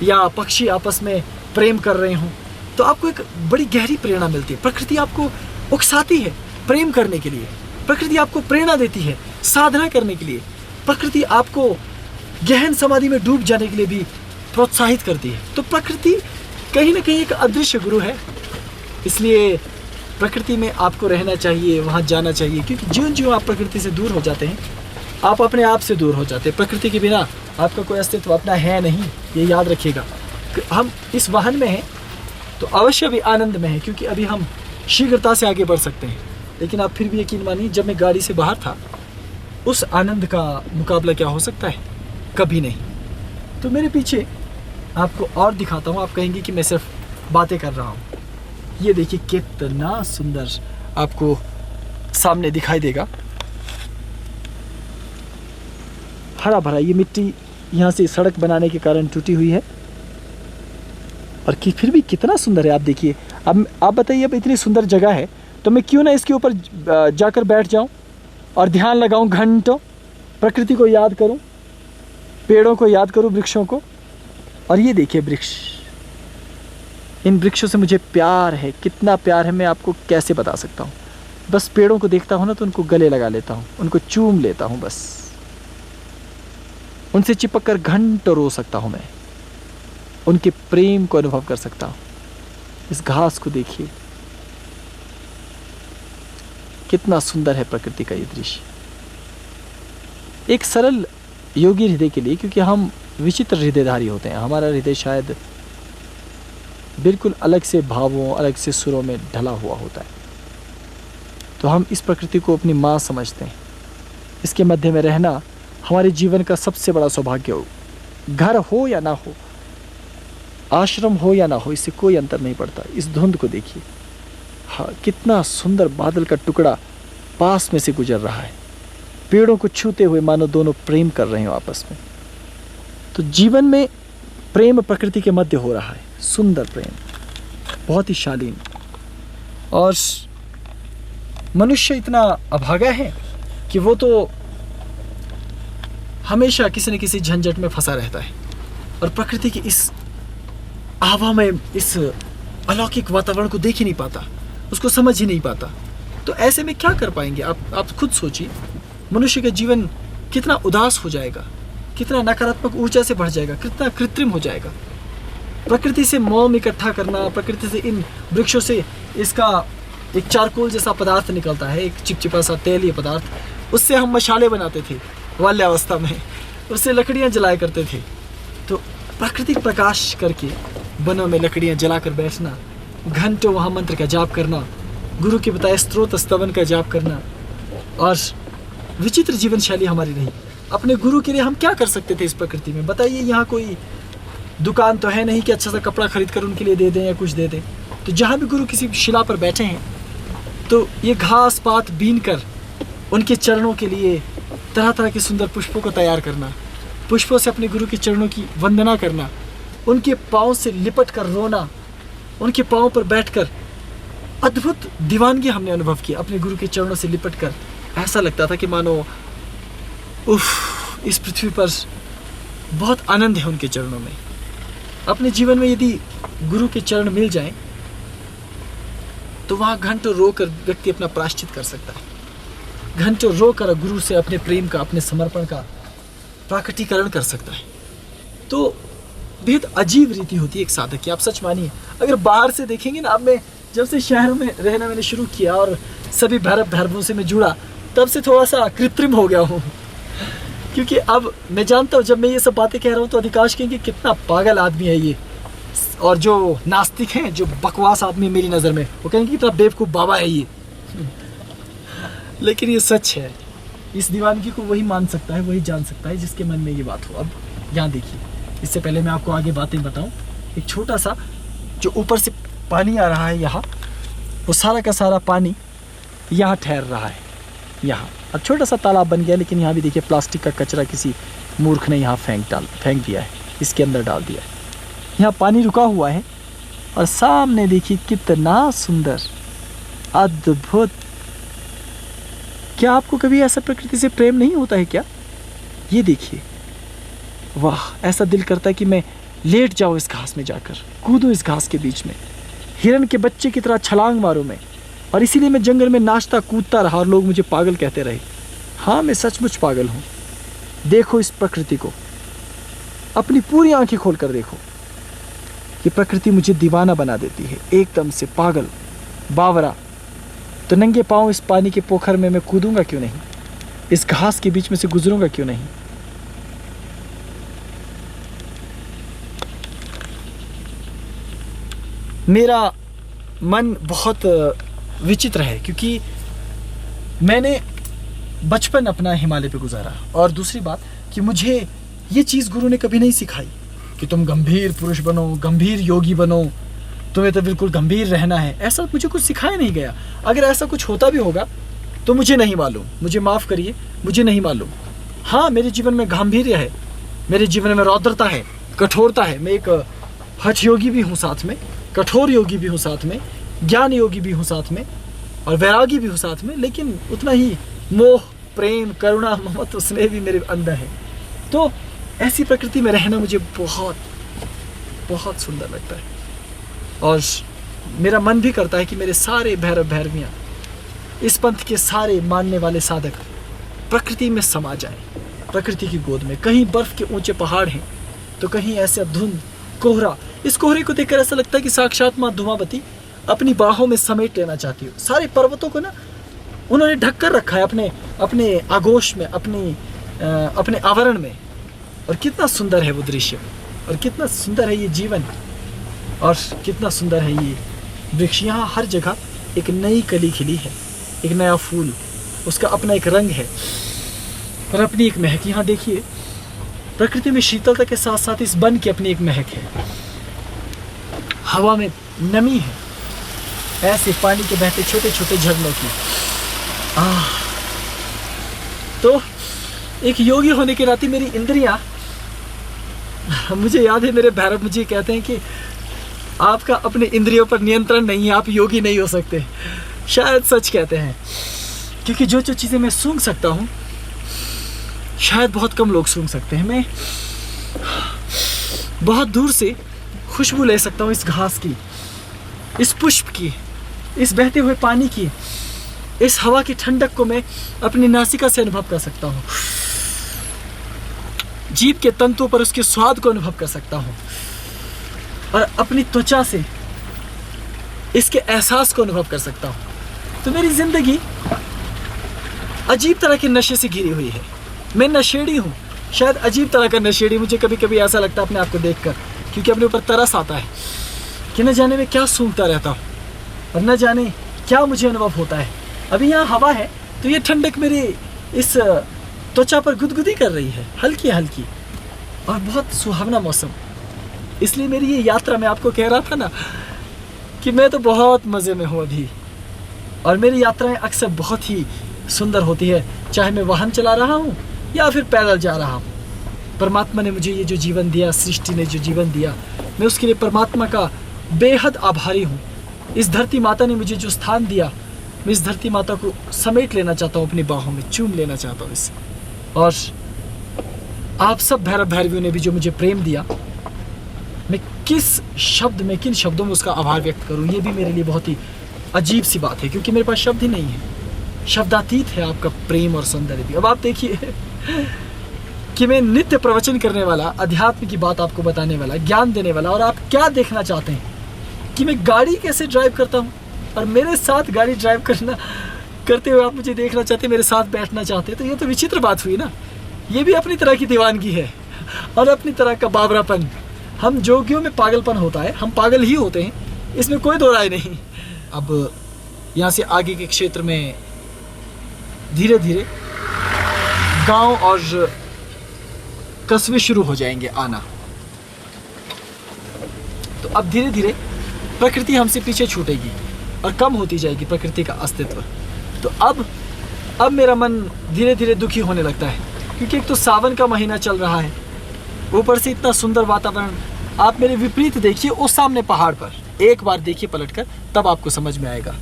A: या पक्षी आपस में प्रेम कर रहे हों तो आपको एक बड़ी गहरी प्रेरणा मिलती है। प्रकृति आपको उकसाती है प्रेम करने के लिए, प्रकृति आपको प्रेरणा देती है साधना करने के लिए, प्रकृति आपको गहन समाधि में डूब जाने के लिए भी प्रोत्साहित करती है। तो प्रकृति कहीं ना कहीं एक अदृश्य गुरु है। इसलिए प्रकृति में आपको रहना चाहिए, वहाँ जाना चाहिए, क्योंकि ज्यों-ज्यों आप प्रकृति से दूर हो जाते हैं आप अपने आप से दूर हो जाते हैं। प्रकृति के बिना आपका कोई अस्तित्व अपना है नहीं, ये याद रखिएगा। हम इस वाहन में हैं तो अवश्य भी आनंद में है, क्योंकि अभी हम शीघ्रता से आगे बढ़ सकते हैं। लेकिन आप फिर भी यकीन मानिए, जब मैं गाड़ी से बाहर था उस आनंद का मुकाबला क्या हो सकता है, कभी नहीं। तो मेरे पीछे आपको और दिखाता हूँ, आप कहेंगे कि मैं सिर्फ बातें कर रहा हूँ। ये देखिए कितना सुंदर आपको सामने दिखाई देगा, हरा भरा। ये मिट्टी यहाँ से सड़क बनाने के कारण टूटी हुई है, और कि फिर भी कितना सुंदर है। आप देखिए, अब आप बताइए, अब इतनी सुंदर जगह है तो मैं क्यों ना इसके ऊपर जाकर बैठ जाऊं और ध्यान लगाऊं, घंटों प्रकृति को याद करूं, पेड़ों को याद करूं, वृक्षों को। और ये देखिए वृक्ष, इन वृक्षों से मुझे प्यार है, कितना प्यार है मैं आपको कैसे बता सकता हूँ। बस पेड़ों को देखता हूँ ना तो उनको गले लगा लेता हूँ, उनको चूम लेता हूँ, बस उनसे चिपक कर घंटों रो सकता हूँ मैं, उनके प्रेम को अनुभव कर सकता हूँ। इस घास को देखिए, कितना सुंदर है प्रकृति का ये दृश्य। एक सरल योगी हृदय के लिए, क्योंकि हम विचित्र हृदयधारी होते हैं, हमारा हृदय शायद बिल्कुल अलग से भावों, अलग से सुरों में ढला हुआ होता है, तो हम इस प्रकृति को अपनी माँ समझते हैं। इसके मध्य में रहना हमारे जीवन का सबसे बड़ा सौभाग्य हो। घर हो या ना हो, आश्रम हो या ना हो, इससे कोई अंतर नहीं पड़ता। इस धुंध को देखिए, हाँ कितना सुंदर बादल का टुकड़ा पास में से गुजर रहा है, पेड़ों को छूते हुए मानो दोनों प्रेम कर रहे हो आपस में। तो जीवन में प्रेम प्रकृति के मध्य हो रहा है, सुंदर प्रेम, बहुत ही शालीन। और मनुष्य इतना अभागा है कि वो तो हमेशा किसी न किसी झंझट में फंसा रहता है, और प्रकृति की इस आभा में, इस अलौकिक वातावरण को देख ही नहीं पाता, उसको समझ ही नहीं पाता। तो ऐसे में क्या कर पाएंगे आप खुद सोचिए। मनुष्य का जीवन कितना उदास हो जाएगा, कितना नकारात्मक ऊर्जा से भर जाएगा, कितना कृत्रिम हो जाएगा। प्रकृति से मोम इकट्ठा करना, प्रकृति से इन वृक्षों से इसका एक चारकोल जैसा पदार्थ निकलता है, एक चिपचिपा सा तेलीय पदार्थ, उससे हम मशाले बनाते थे बाल्यावस्था में, उससे लकड़ियाँ जलाया करते थे। तो प्राकृतिक प्रकाश करके वनों में लकड़ियाँ जलाकर बैठना, घंटों वहाँ मंत्र का जाप करना, गुरु के बताए स्त्रोत स्तवन का जाप करना, और विचित्र जीवन शैली हमारी रही। अपने गुरु के लिए हम क्या कर सकते थे इस प्रकृति में, बताइए। यहाँ कोई दुकान तो है नहीं कि अच्छा सा कपड़ा खरीद कर उनके लिए दे दें या कुछ दे दें। तो जहाँ भी गुरु किसी शिला पर बैठे हैं तो ये घास पात बीन कर उनके चरणों के लिए तरह तरह के सुंदर पुष्पों को तैयार करना, पुष्पों से अपने गुरु के चरणों की वंदना करना, उनके पाँव से लिपट कर रोना, उनके पाँव पर बैठकर अद्भुत दीवानगी हमने अनुभव की। अपने गुरु के चरणों से लिपट कर ऐसा लगता था कि मानो इस पृथ्वी पर बहुत आनंद है उनके चरणों में। अपने जीवन में यदि गुरु के चरण मिल जाएं तो वहाँ घंटों रोकर व्यक्ति अपना प्रायश्चित कर सकता है, घंटों रोकर गुरु से अपने प्रेम का, अपने समर्पण का प्राकटीकरण कर सकता है। तो बेहद अजीब रीति होती है एक साधक की, आप सच मानिए। अगर बाहर से देखेंगे ना, अब मैं जब से शहर में रहना मैंने शुरू किया और सभी भैरव धर्मों से मैं जुड़ा, तब से थोड़ा सा कृत्रिम हो गया हूँ। क्योंकि अब मैं जानता हूँ, जब मैं ये सब बातें कह रहा हूँ तो अधिकांश कहेंगे कितना पागल आदमी है ये, और जो नास्तिक हैं, जो बकवास आदमी मेरी नज़र में, वो कहेंगे कितना बेवकूफ़ बाबा है ये। लेकिन ये सच है। इस दीवानगी को वही मान सकता है, वही जान सकता है जिसके मन में ये बात हो। अब यहाँ देखिए, इससे पहले मैं आपको आगे बातें बताऊँ, एक छोटा सा जो ऊपर से पानी आ रहा है यहाँ, वो सारा का सारा पानी यहाँ ठहर रहा है। यहाँ अब छोटा सा तालाब बन गया, लेकिन यहाँ भी देखिए प्लास्टिक का कचरा किसी मूर्ख ने यहाँ फेंक दिया है, इसके अंदर डाल दिया है। यहाँ पानी रुका हुआ है और सामने देखिए कितना सुंदर, अद्भुत। क्या आपको कभी ऐसा प्रकृति से प्रेम नहीं होता है क्या? ये देखिए, वाह, ऐसा दिल करता है कि मैं लेट जाऊँ इस घास में, जाकर कूदूँ इस घास के बीच में, हिरन के बच्चे की तरह छलांग मारूँ मैं। और इसीलिए मैं जंगल में नाचता कूदता रहा और लोग मुझे पागल कहते रहे। हाँ, मैं सचमुच पागल हूँ। देखो इस प्रकृति को, अपनी पूरी आंखें खोल कर देखो। ये प्रकृति मुझे दीवाना बना देती है, एकदम से पागल, बावरा। तो नंगे पाँव इस पानी के पोखर में मैं कूदूंगा क्यों नहीं? इस घास के बीच में से गुजरूंगा क्यों नहीं? मेरा मन बहुत विचित्र है, क्योंकि मैंने बचपन अपना हिमालय पे गुजारा। और दूसरी बात कि मुझे ये चीज़ गुरु ने कभी नहीं सिखाई कि तुम गंभीर पुरुष बनो, गंभीर योगी बनो, तुम्हें तो बिल्कुल गंभीर रहना है। ऐसा मुझे कुछ सिखाया नहीं गया। अगर ऐसा कुछ होता भी होगा तो मुझे नहीं मालूम, मुझे माफ़ करिए, मुझे नहीं मालूम। हाँ, मेरे जीवन में गांभीर्य है, मेरे जीवन में रौद्रता है, कठोरता है। मैं एक हठ योगी भी हूँ साथ में, कठोर योगी भी हूँ साथ में, ज्ञान योगी भी हूँ साथ में, और वैरागी भी हूँ साथ में। लेकिन उतना ही मोह, प्रेम, करुणा, ममत्व, स्नेह भी मेरे अंदर है। तो ऐसी प्रकृति में रहना मुझे बहुत बहुत सुंदर लगता है। और मेरा मन भी करता है कि मेरे सारे भैरव भैरवियाँ, इस पंथ के सारे मानने वाले साधक प्रकृति में समा जाएं, प्रकृति की गोद में। कहीं बर्फ़ के ऊंचे पहाड़ हैं तो कहीं ऐसे धुंध, कोहरा। इस कोहरे को देखकर ऐसा लगता है कि साक्षात माँ धुमावती अपनी बाहों में समेट लेना चाहती हो। सारे पर्वतों को ना उन्होंने ढक कर रखा है अपने आगोश में, अपने आवरण में। और कितना सुंदर है वो दृश्य, और कितना सुंदर है ये जीवन, और कितना सुंदर है ये वृक्ष। यहाँ हर जगह एक नई कली खिली है, एक नया फूल, उसका अपना एक रंग है और अपनी एक महक। यहाँ देखिए, प्रकृति में शीतलता के साथ साथ इस वन की अपनी एक महक है। हवा में नमी है, ऐसे पानी के बहते छोटे छोटे झरनों की। तो एक योगी होने के नाते मेरी इंद्रियां, मुझे याद है मेरे भैरव मुझे कहते हैं कि आपका अपने इंद्रियों पर नियंत्रण नहीं है, आप योगी नहीं हो सकते। शायद सच कहते हैं, क्योंकि जो जो चीज़ें मैं सूंघ सकता हूँ शायद बहुत कम लोग सूंघ सकते हैं। मैं बहुत दूर से खुशबू ले सकता हूँ इस घास की, इस पुष्प की, इस बहते हुए पानी की, इस हवा की ठंडक को मैं अपनी नासिका से अनुभव कर सकता हूँ। जीभ के तंतुओं पर उसके स्वाद को अनुभव कर सकता हूँ, और अपनी त्वचा से इसके एहसास को अनुभव कर सकता हूँ। तो मेरी जिंदगी अजीब तरह के नशे से घिरी हुई है। मैं नशेड़ी हूँ, शायद अजीब तरह का नशेड़ी। मुझे कभी कभी ऐसा लगता है अपने आप को देखकर, क्योंकि अपने ऊपर तरस आता है कि न जाने मैं क्या सूंघता रहता हूँ और न जाने क्या मुझे अनुभव होता है। अभी यहाँ हवा है तो ये ठंडक मेरी इस त्वचा पर गुदगुदी कर रही है, हल्की हल्की, और बहुत सुहावना मौसम। इसलिए मेरी ये यात्रा, मैं आपको कह रहा था ना कि मैं तो बहुत मज़े में हूँ अभी। और मेरी यात्राएं अक्सर बहुत ही सुंदर होती है, चाहे मैं वाहन चला रहा हूँ या फिर पैदल जा रहा हूँ। परमात्मा ने मुझे ये जो जीवन दिया, सृष्टि ने जो जीवन दिया, मैं उसके लिए परमात्मा का बेहद आभारी हूँ। इस धरती माता ने मुझे जो स्थान दिया, मैं इस धरती माता को समेट लेना चाहता हूँ अपनी बाहों में, चूम लेना चाहता हूँ इसे। और आप सब भैरव भैरवियों ने भी जो मुझे प्रेम दिया, मैं किन शब्दों में उसका आभार व्यक्त करूँ, ये भी मेरे लिए बहुत ही अजीब सी बात है, क्योंकि मेरे पास शब्द ही नहीं है। शब्दातीत है आपका प्रेम और सौंदर्य भी। अब आप देखिए कि मैं नित्य प्रवचन करने वाला, अध्यात्म की बात आपको बताने वाला, ज्ञान देने वाला, और आप क्या देखना चाहते हैं कि मैं गाड़ी कैसे ड्राइव करता हूँ, और मेरे साथ गाड़ी ड्राइव करते हुए आप मुझे देखना चाहते हैं, मेरे साथ बैठना चाहते हैं। तो ये तो विचित्र बात हुई ना। ये भी अपनी तरह की दीवानगी है और अपनी तरह का बावरापन। हम जोगियों में पागलपन होता है, हम पागल ही होते हैं, इसमें कोई दो राय नहीं। अब यहाँ से आगे के क्षेत्र में धीरे धीरे गांव और कस्बे शुरू हो जाएंगे आना। तो अब धीरे धीरे प्रकृति हमसे पीछे छूटेगी और कम होती जाएगी प्रकृति का अस्तित्व। तो अब मेरा मन धीरे धीरे दुखी होने लगता है, क्योंकि एक तो सावन का महीना चल रहा है, ऊपर से इतना सुंदर वातावरण। आप मेरे विपरीत देखिए, उस सामने पहाड़ पर, एक बार देखिए पलटकर, तब आपको समझ में आएगा।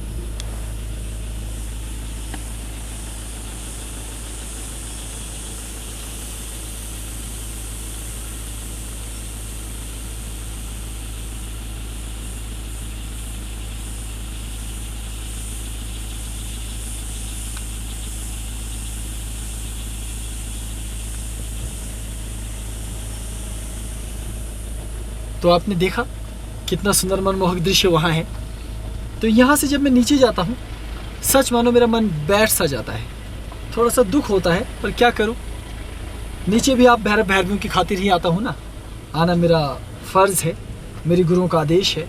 A: तो आपने देखा कितना सुंदर मनमोहक दृश्य वहाँ है। तो यहाँ से जब मैं नीचे जाता हूँ, सच मानो मेरा मन बैठ सा जाता है। थोड़ा सा दुख होता है, पर क्या करूँ, नीचे भी आप भैरव भैरवियों की खातिर ही आता हूँ ना। आना मेरा फ़र्ज़ है, मेरे गुरुओं का आदेश है।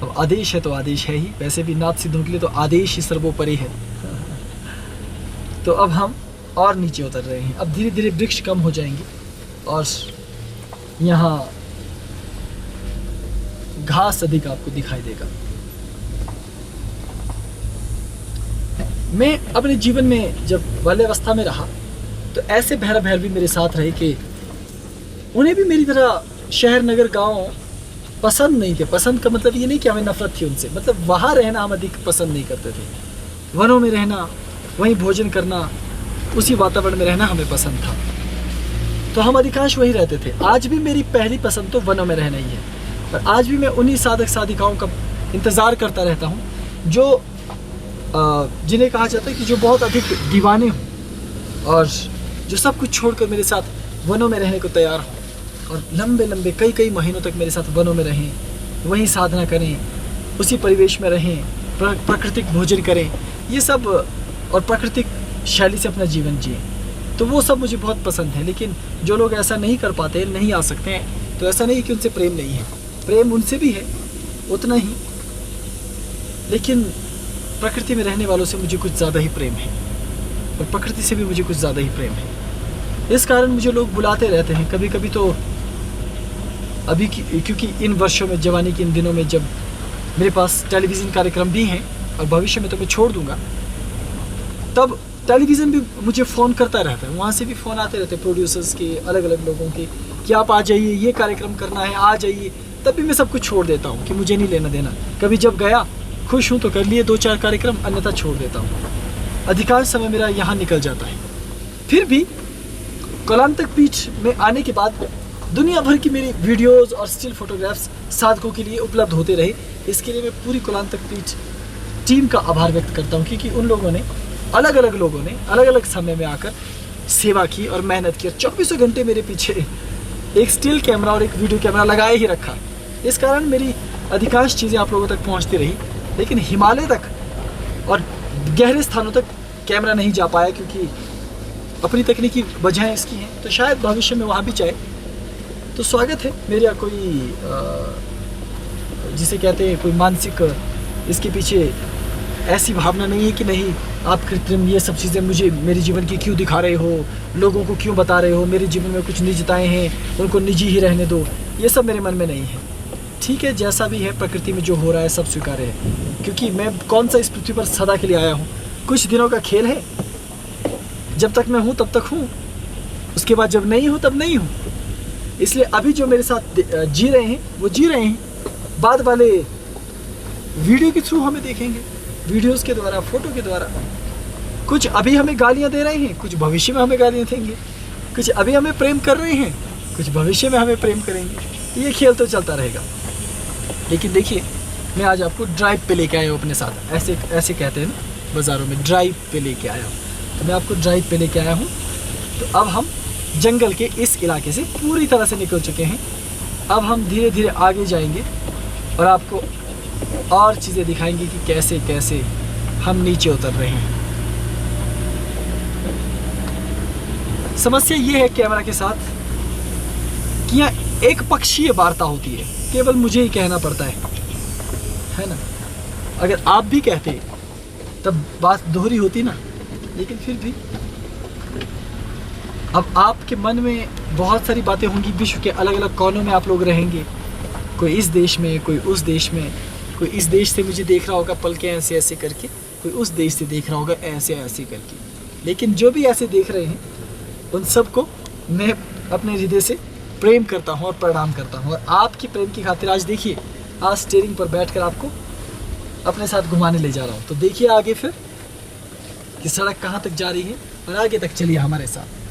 A: अब आदेश है तो आदेश है ही, वैसे भी नाथ सिद्धों के लिए तो आदेश ही सर्वोपरि है। तो अब हम और नीचे उतर रहे हैं। अब धीरे धीरे वृक्ष कम हो जाएंगे और यहाँ घास अधिक आपको दिखाई देगा। मैं अपने जीवन में जब बाल्यावस्था में रहा, तो ऐसे भैरव भैरवी मेरे साथ रहे कि उन्हें भी मेरी तरह शहर नगर गांव पसंद नहीं थे। पसंद का मतलब ये नहीं कि हमें नफरत थी उनसे, मतलब वहाँ रहना हम अधिक पसंद नहीं करते थे। वनों में रहना, वहीं भोजन करना, उसी वातावरण में रहना हमें पसंद था। तो हम अधिकांश वहीं रहते थे। आज भी मेरी पहली पसंद तो वनों में रहना ही है, पर आज भी मैं उन्हीं साधक साधिकाओं का इंतज़ार करता रहता हूँ जो जिन्हें कहा जाता है कि जो बहुत अधिक दीवाने हों और जो सब कुछ छोड़कर मेरे साथ वनों में रहने को तैयार हों और लंबे लंबे कई महीनों तक मेरे साथ वनों में रहें, वहीं साधना करें, उसी परिवेश में रहें, प्राकृतिक भोजन करें, ये सब, और प्राकृतिक शैली से अपना जीवन जिए। तो वो सब मुझे बहुत पसंद है। लेकिन जो लोग ऐसा नहीं कर पाते, नहीं आ सकते हैं, तो ऐसा नहीं कि उनसे प्रेम नहीं है, प्रेम उनसे भी है उतना ही, लेकिन प्रकृति में रहने वालों से मुझे कुछ ज़्यादा ही प्रेम है और प्रकृति से भी मुझे कुछ ज़्यादा ही प्रेम है। इस कारण मुझे लोग बुलाते रहते हैं कभी कभी। तो अभी क्योंकि इन वर्षों में, जवानी के इन दिनों में, जब मेरे पास टेलीविज़न कार्यक्रम भी हैं और भविष्य में तो मैं छोड़ दूँगा, तब टेलीविज़न भी मुझे फ़ोन करता रहता है। वहाँ से भी फ़ोन आते रहते हैं प्रोड्यूसर्स के, अलग अलग लोगों के, कि आप आ जाइए, ये कार्यक्रम करना है, आ जाइए। तब भी मैं सब कुछ छोड़ देता हूँ कि मुझे नहीं लेना देना। कभी जब गया, खुश हूँ तो कर लिए 2-4 कार्यक्रम, अन्यथा छोड़ देता हूँ। अधिकांश समय मेरा यहाँ निकल जाता है। फिर भी कलांतक पीठ में आने के बाद दुनिया भर की मेरी वीडियोज़ और स्टिल फोटोग्राफ्स साधकों के लिए उपलब्ध होते रहे। इसके लिए मैं पूरी कलांतक पीठ टीम का आभार व्यक्त करता हूँ, क्योंकि उन लोगों ने, अलग अलग लोगों ने अलग अलग समय में आकर सेवा की और मेहनत की और 24 घंटे मेरे पीछे एक स्टिल कैमरा और एक वीडियो कैमरा लगाए ही रखा। इस कारण मेरी अधिकांश चीज़ें आप लोगों तक पहुंचती रही, लेकिन हिमालय तक और गहरे स्थानों तक कैमरा नहीं जा पाया, क्योंकि अपनी तकनीकी वजहें इसकी हैं। तो शायद भविष्य में वहाँ भी जाए। तो स्वागत है मेरा। कोई जिसे कहते हैं कोई मानसिक इसके पीछे ऐसी भावना नहीं है कि नहीं आप कृत्रिम ये सब चीज़ें मुझे मेरे जीवन की क्यों दिखा रहे हो, लोगों को क्यों बता रहे हो, मेरे जीवन में कुछ निजताएं हैं, उनको निजी ही रहने दो। ये सब मेरे मन में नहीं है। ठीक है, जैसा भी है, प्रकृति में जो हो रहा है सब स्वीकार्य है, क्योंकि मैं कौन सा इस पृथ्वी पर सदा के लिए आया हूँ। कुछ दिनों का खेल है, जब तक मैं हूँ तब तक हूँ, उसके बाद जब नहीं हूँ तब नहीं हूँ। इसलिए अभी जो मेरे साथ जी रहे हैं वो जी रहे हैं, बाद वाले वीडियो के थ्रू हमें देखेंगे, वीडियोस के द्वारा, फोटो के द्वारा। कुछ अभी हमें गालियाँ दे रहे हैं, कुछ भविष्य में हमें गालियाँ देंगे, कुछ अभी हमें प्रेम कर रहे हैं, कुछ भविष्य में हमें प्रेम करेंगे। ये खेल तो चलता रहेगा। लेकिन देखिए, मैं आज आपको ड्राइव पे लेके आया हूँ अपने साथ। ऐसे कहते हैं ना बाज़ारों में, ड्राइव पे लेके आया हूँ। तो मैं आपको ड्राइव पे लेके आया हूँ। तो अब हम जंगल के इस इलाके से पूरी तरह से निकल चुके हैं। अब हम धीरे धीरे आगे जाएंगे और आपको और चीज़ें दिखाएंगे कि कैसे कैसे हम नीचे उतर रहे हैं। समस्या ये है कैमरा के साथ कि यहाँ एक पक्षीय वार्ता होती है, केवल मुझे ही कहना पड़ता है ना। अगर आप भी कहते तब बात दोहरी होती ना। लेकिन फिर भी अब आपके मन में बहुत सारी बातें होंगी। विश्व के अलग अलग कोनों में आप लोग रहेंगे, कोई इस देश में, कोई उस देश में, कोई इस देश से मुझे देख रहा होगा पलके ऐसे ऐसे करके, कोई उस देश से देख रहा होगा ऐसे ऐसे करके। लेकिन जो भी ऐसे देख रहे हैं उन सबको मैं अपने हृदय से प्रेम करता हूँ और प्रणाम करता हूँ। और आपकी प्रेम की खातिर आज देखिए, आज स्टीयरिंग पर बैठकर आपको अपने साथ घुमाने ले जा रहा हूँ। तो देखिए आगे फिर कि सड़क कहाँ तक जा रही है और आगे तक चलिए हमारे साथ।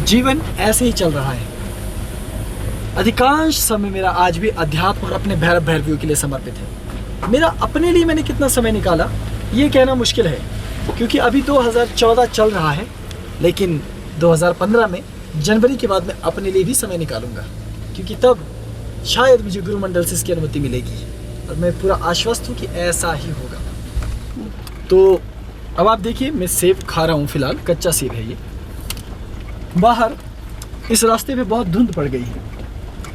A: जीवन ऐसे ही चल रहा है। अधिकांश समय मेरा आज भी अध्यात्म और अपने भैरव भैरवियों के लिए समर्पित है। मेरा अपने लिए मैंने कितना समय निकाला ये कहना मुश्किल है, क्योंकि अभी 2014 चल रहा है, लेकिन 2015 में जनवरी के बाद मैं अपने लिए भी समय निकालूंगा, क्योंकि तब शायद मुझे गुरुमंडल से इसकी अनुमति मिलेगी और मैं पूरा आश्वस्त हूँ कि ऐसा ही होगा। तो अब आप देखिए, मैं सेब खा रहा हूँ, फिलहाल कच्चा सेब है ये। बाहर इस रास्ते पे बहुत धुंध पड़ गई है,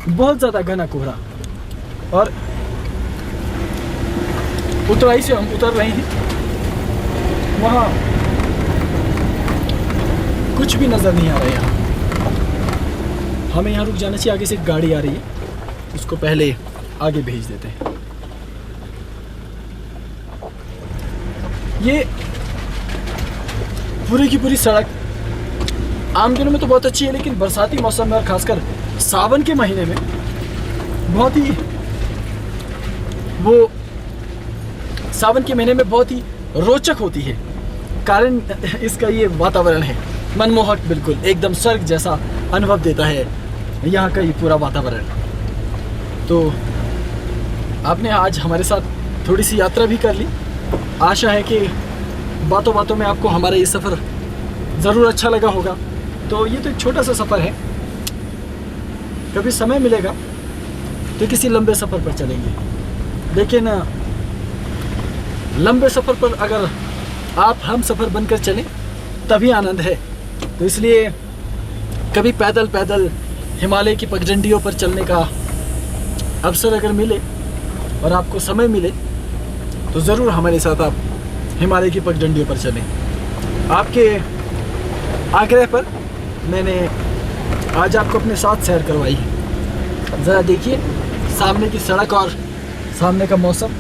A: बहुत ज़्यादा घना कोहरा, और उतराई से हम उतर रहे हैं, वहाँ कुछ भी नज़र नहीं आ रहा है। यहाँ हमें यहाँ रुक जाना चाहिए। आगे से एक गाड़ी आ रही है, उसको पहले आगे भेज देते हैं। ये पूरी की पूरी सड़क आम दिनों में तो बहुत अच्छी है, लेकिन बरसाती मौसम में और खासकर सावन के महीने में बहुत ही सावन के महीने में बहुत ही रोचक होती है। कारण इसका ये वातावरण है, मनमोहक, बिल्कुल एकदम स्वर्ग जैसा अनुभव देता है यहाँ का ये पूरा वातावरण। तो आपने आज हमारे साथ थोड़ी सी यात्रा भी कर ली। आशा है कि बातों बातों में आपको हमारा ये सफ़र ज़रूर अच्छा लगा होगा। तो ये तो एक छोटा सा सफ़र है, कभी समय मिलेगा तो किसी लंबे सफ़र पर चलेंगे। लेकिन लंबे सफ़र पर अगर आप हम सफ़र बनकर चलें तभी आनंद है। तो इसलिए कभी पैदल पैदल हिमालय की पगडंडियों पर चलने का अवसर अगर मिले और आपको समय मिले तो ज़रूर हमारे साथ आप हिमालय की पगडंडियों पर चलें। आपके आग्रह पर मैंने आज आपको अपने साथ सैर करवाई है। ज़रा देखिए सामने की सड़क और सामने का मौसम।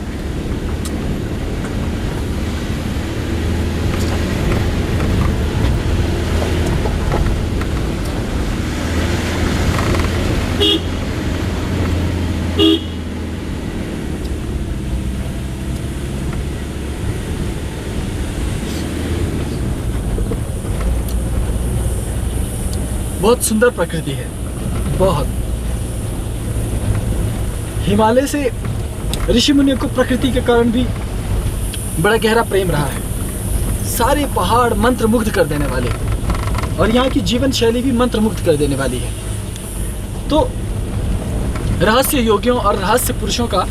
A: बहुत सुंदर प्रकृति है, बहुत। हिमालय से ऋषि मुनियों को प्रकृति के कारण भी बड़ा गहरा प्रेम रहा है। सारे पहाड़ मंत्र मुग्ध कर देने वाले, और यहाँ की जीवन शैली भी मंत्र मुग्ध कर देने वाली है। तो रहस्य योगियों और रहस्य पुरुषों का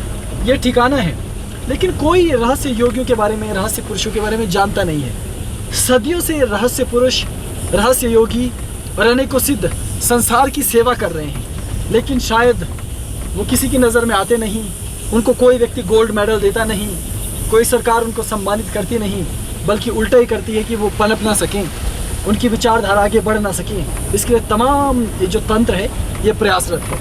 A: यह ठिकाना है, लेकिन कोई रहस्य योगियों के बारे में, रहस्य पुरुषों के बारे में जानता नहीं है। सदियों से रहस्य पुरुष, रहस्य योगी और अनेकों सिद्ध संसार की सेवा कर रहे हैं, लेकिन शायद वो किसी की नज़र में आते नहीं। उनको कोई व्यक्ति गोल्ड मेडल देता नहीं, कोई सरकार उनको सम्मानित करती नहीं, बल्कि उल्टा ही करती है कि वो पनप ना सकें, उनकी विचारधारा आगे बढ़ ना सकें। इसके लिए तमाम ये जो तंत्र है ये प्रयासरत है।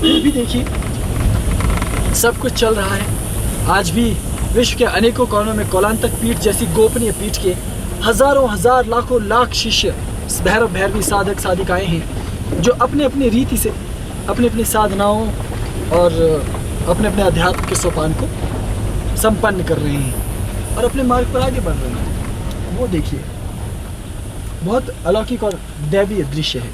A: फिर भी देखिए सब कुछ चल रहा है। आज भी विश्व के अनेकों कोनों में कौलांतक पीठ जैसी गोपनीय पीठ के हजारों हजार लाखों लाख शिष्य, भैरव भैरवी, साधक साधिकाएं हैं, जो अपने अपनी रीति से अपनी अपनी साधनाओं और अपने अपने अध्यात्म के सोपान को संपन्न कर रहे हैं और अपने मार्ग पर आगे बढ़ रहे हैं। वो देखिए बहुत अलौकिक और दैवीय दृश्य है।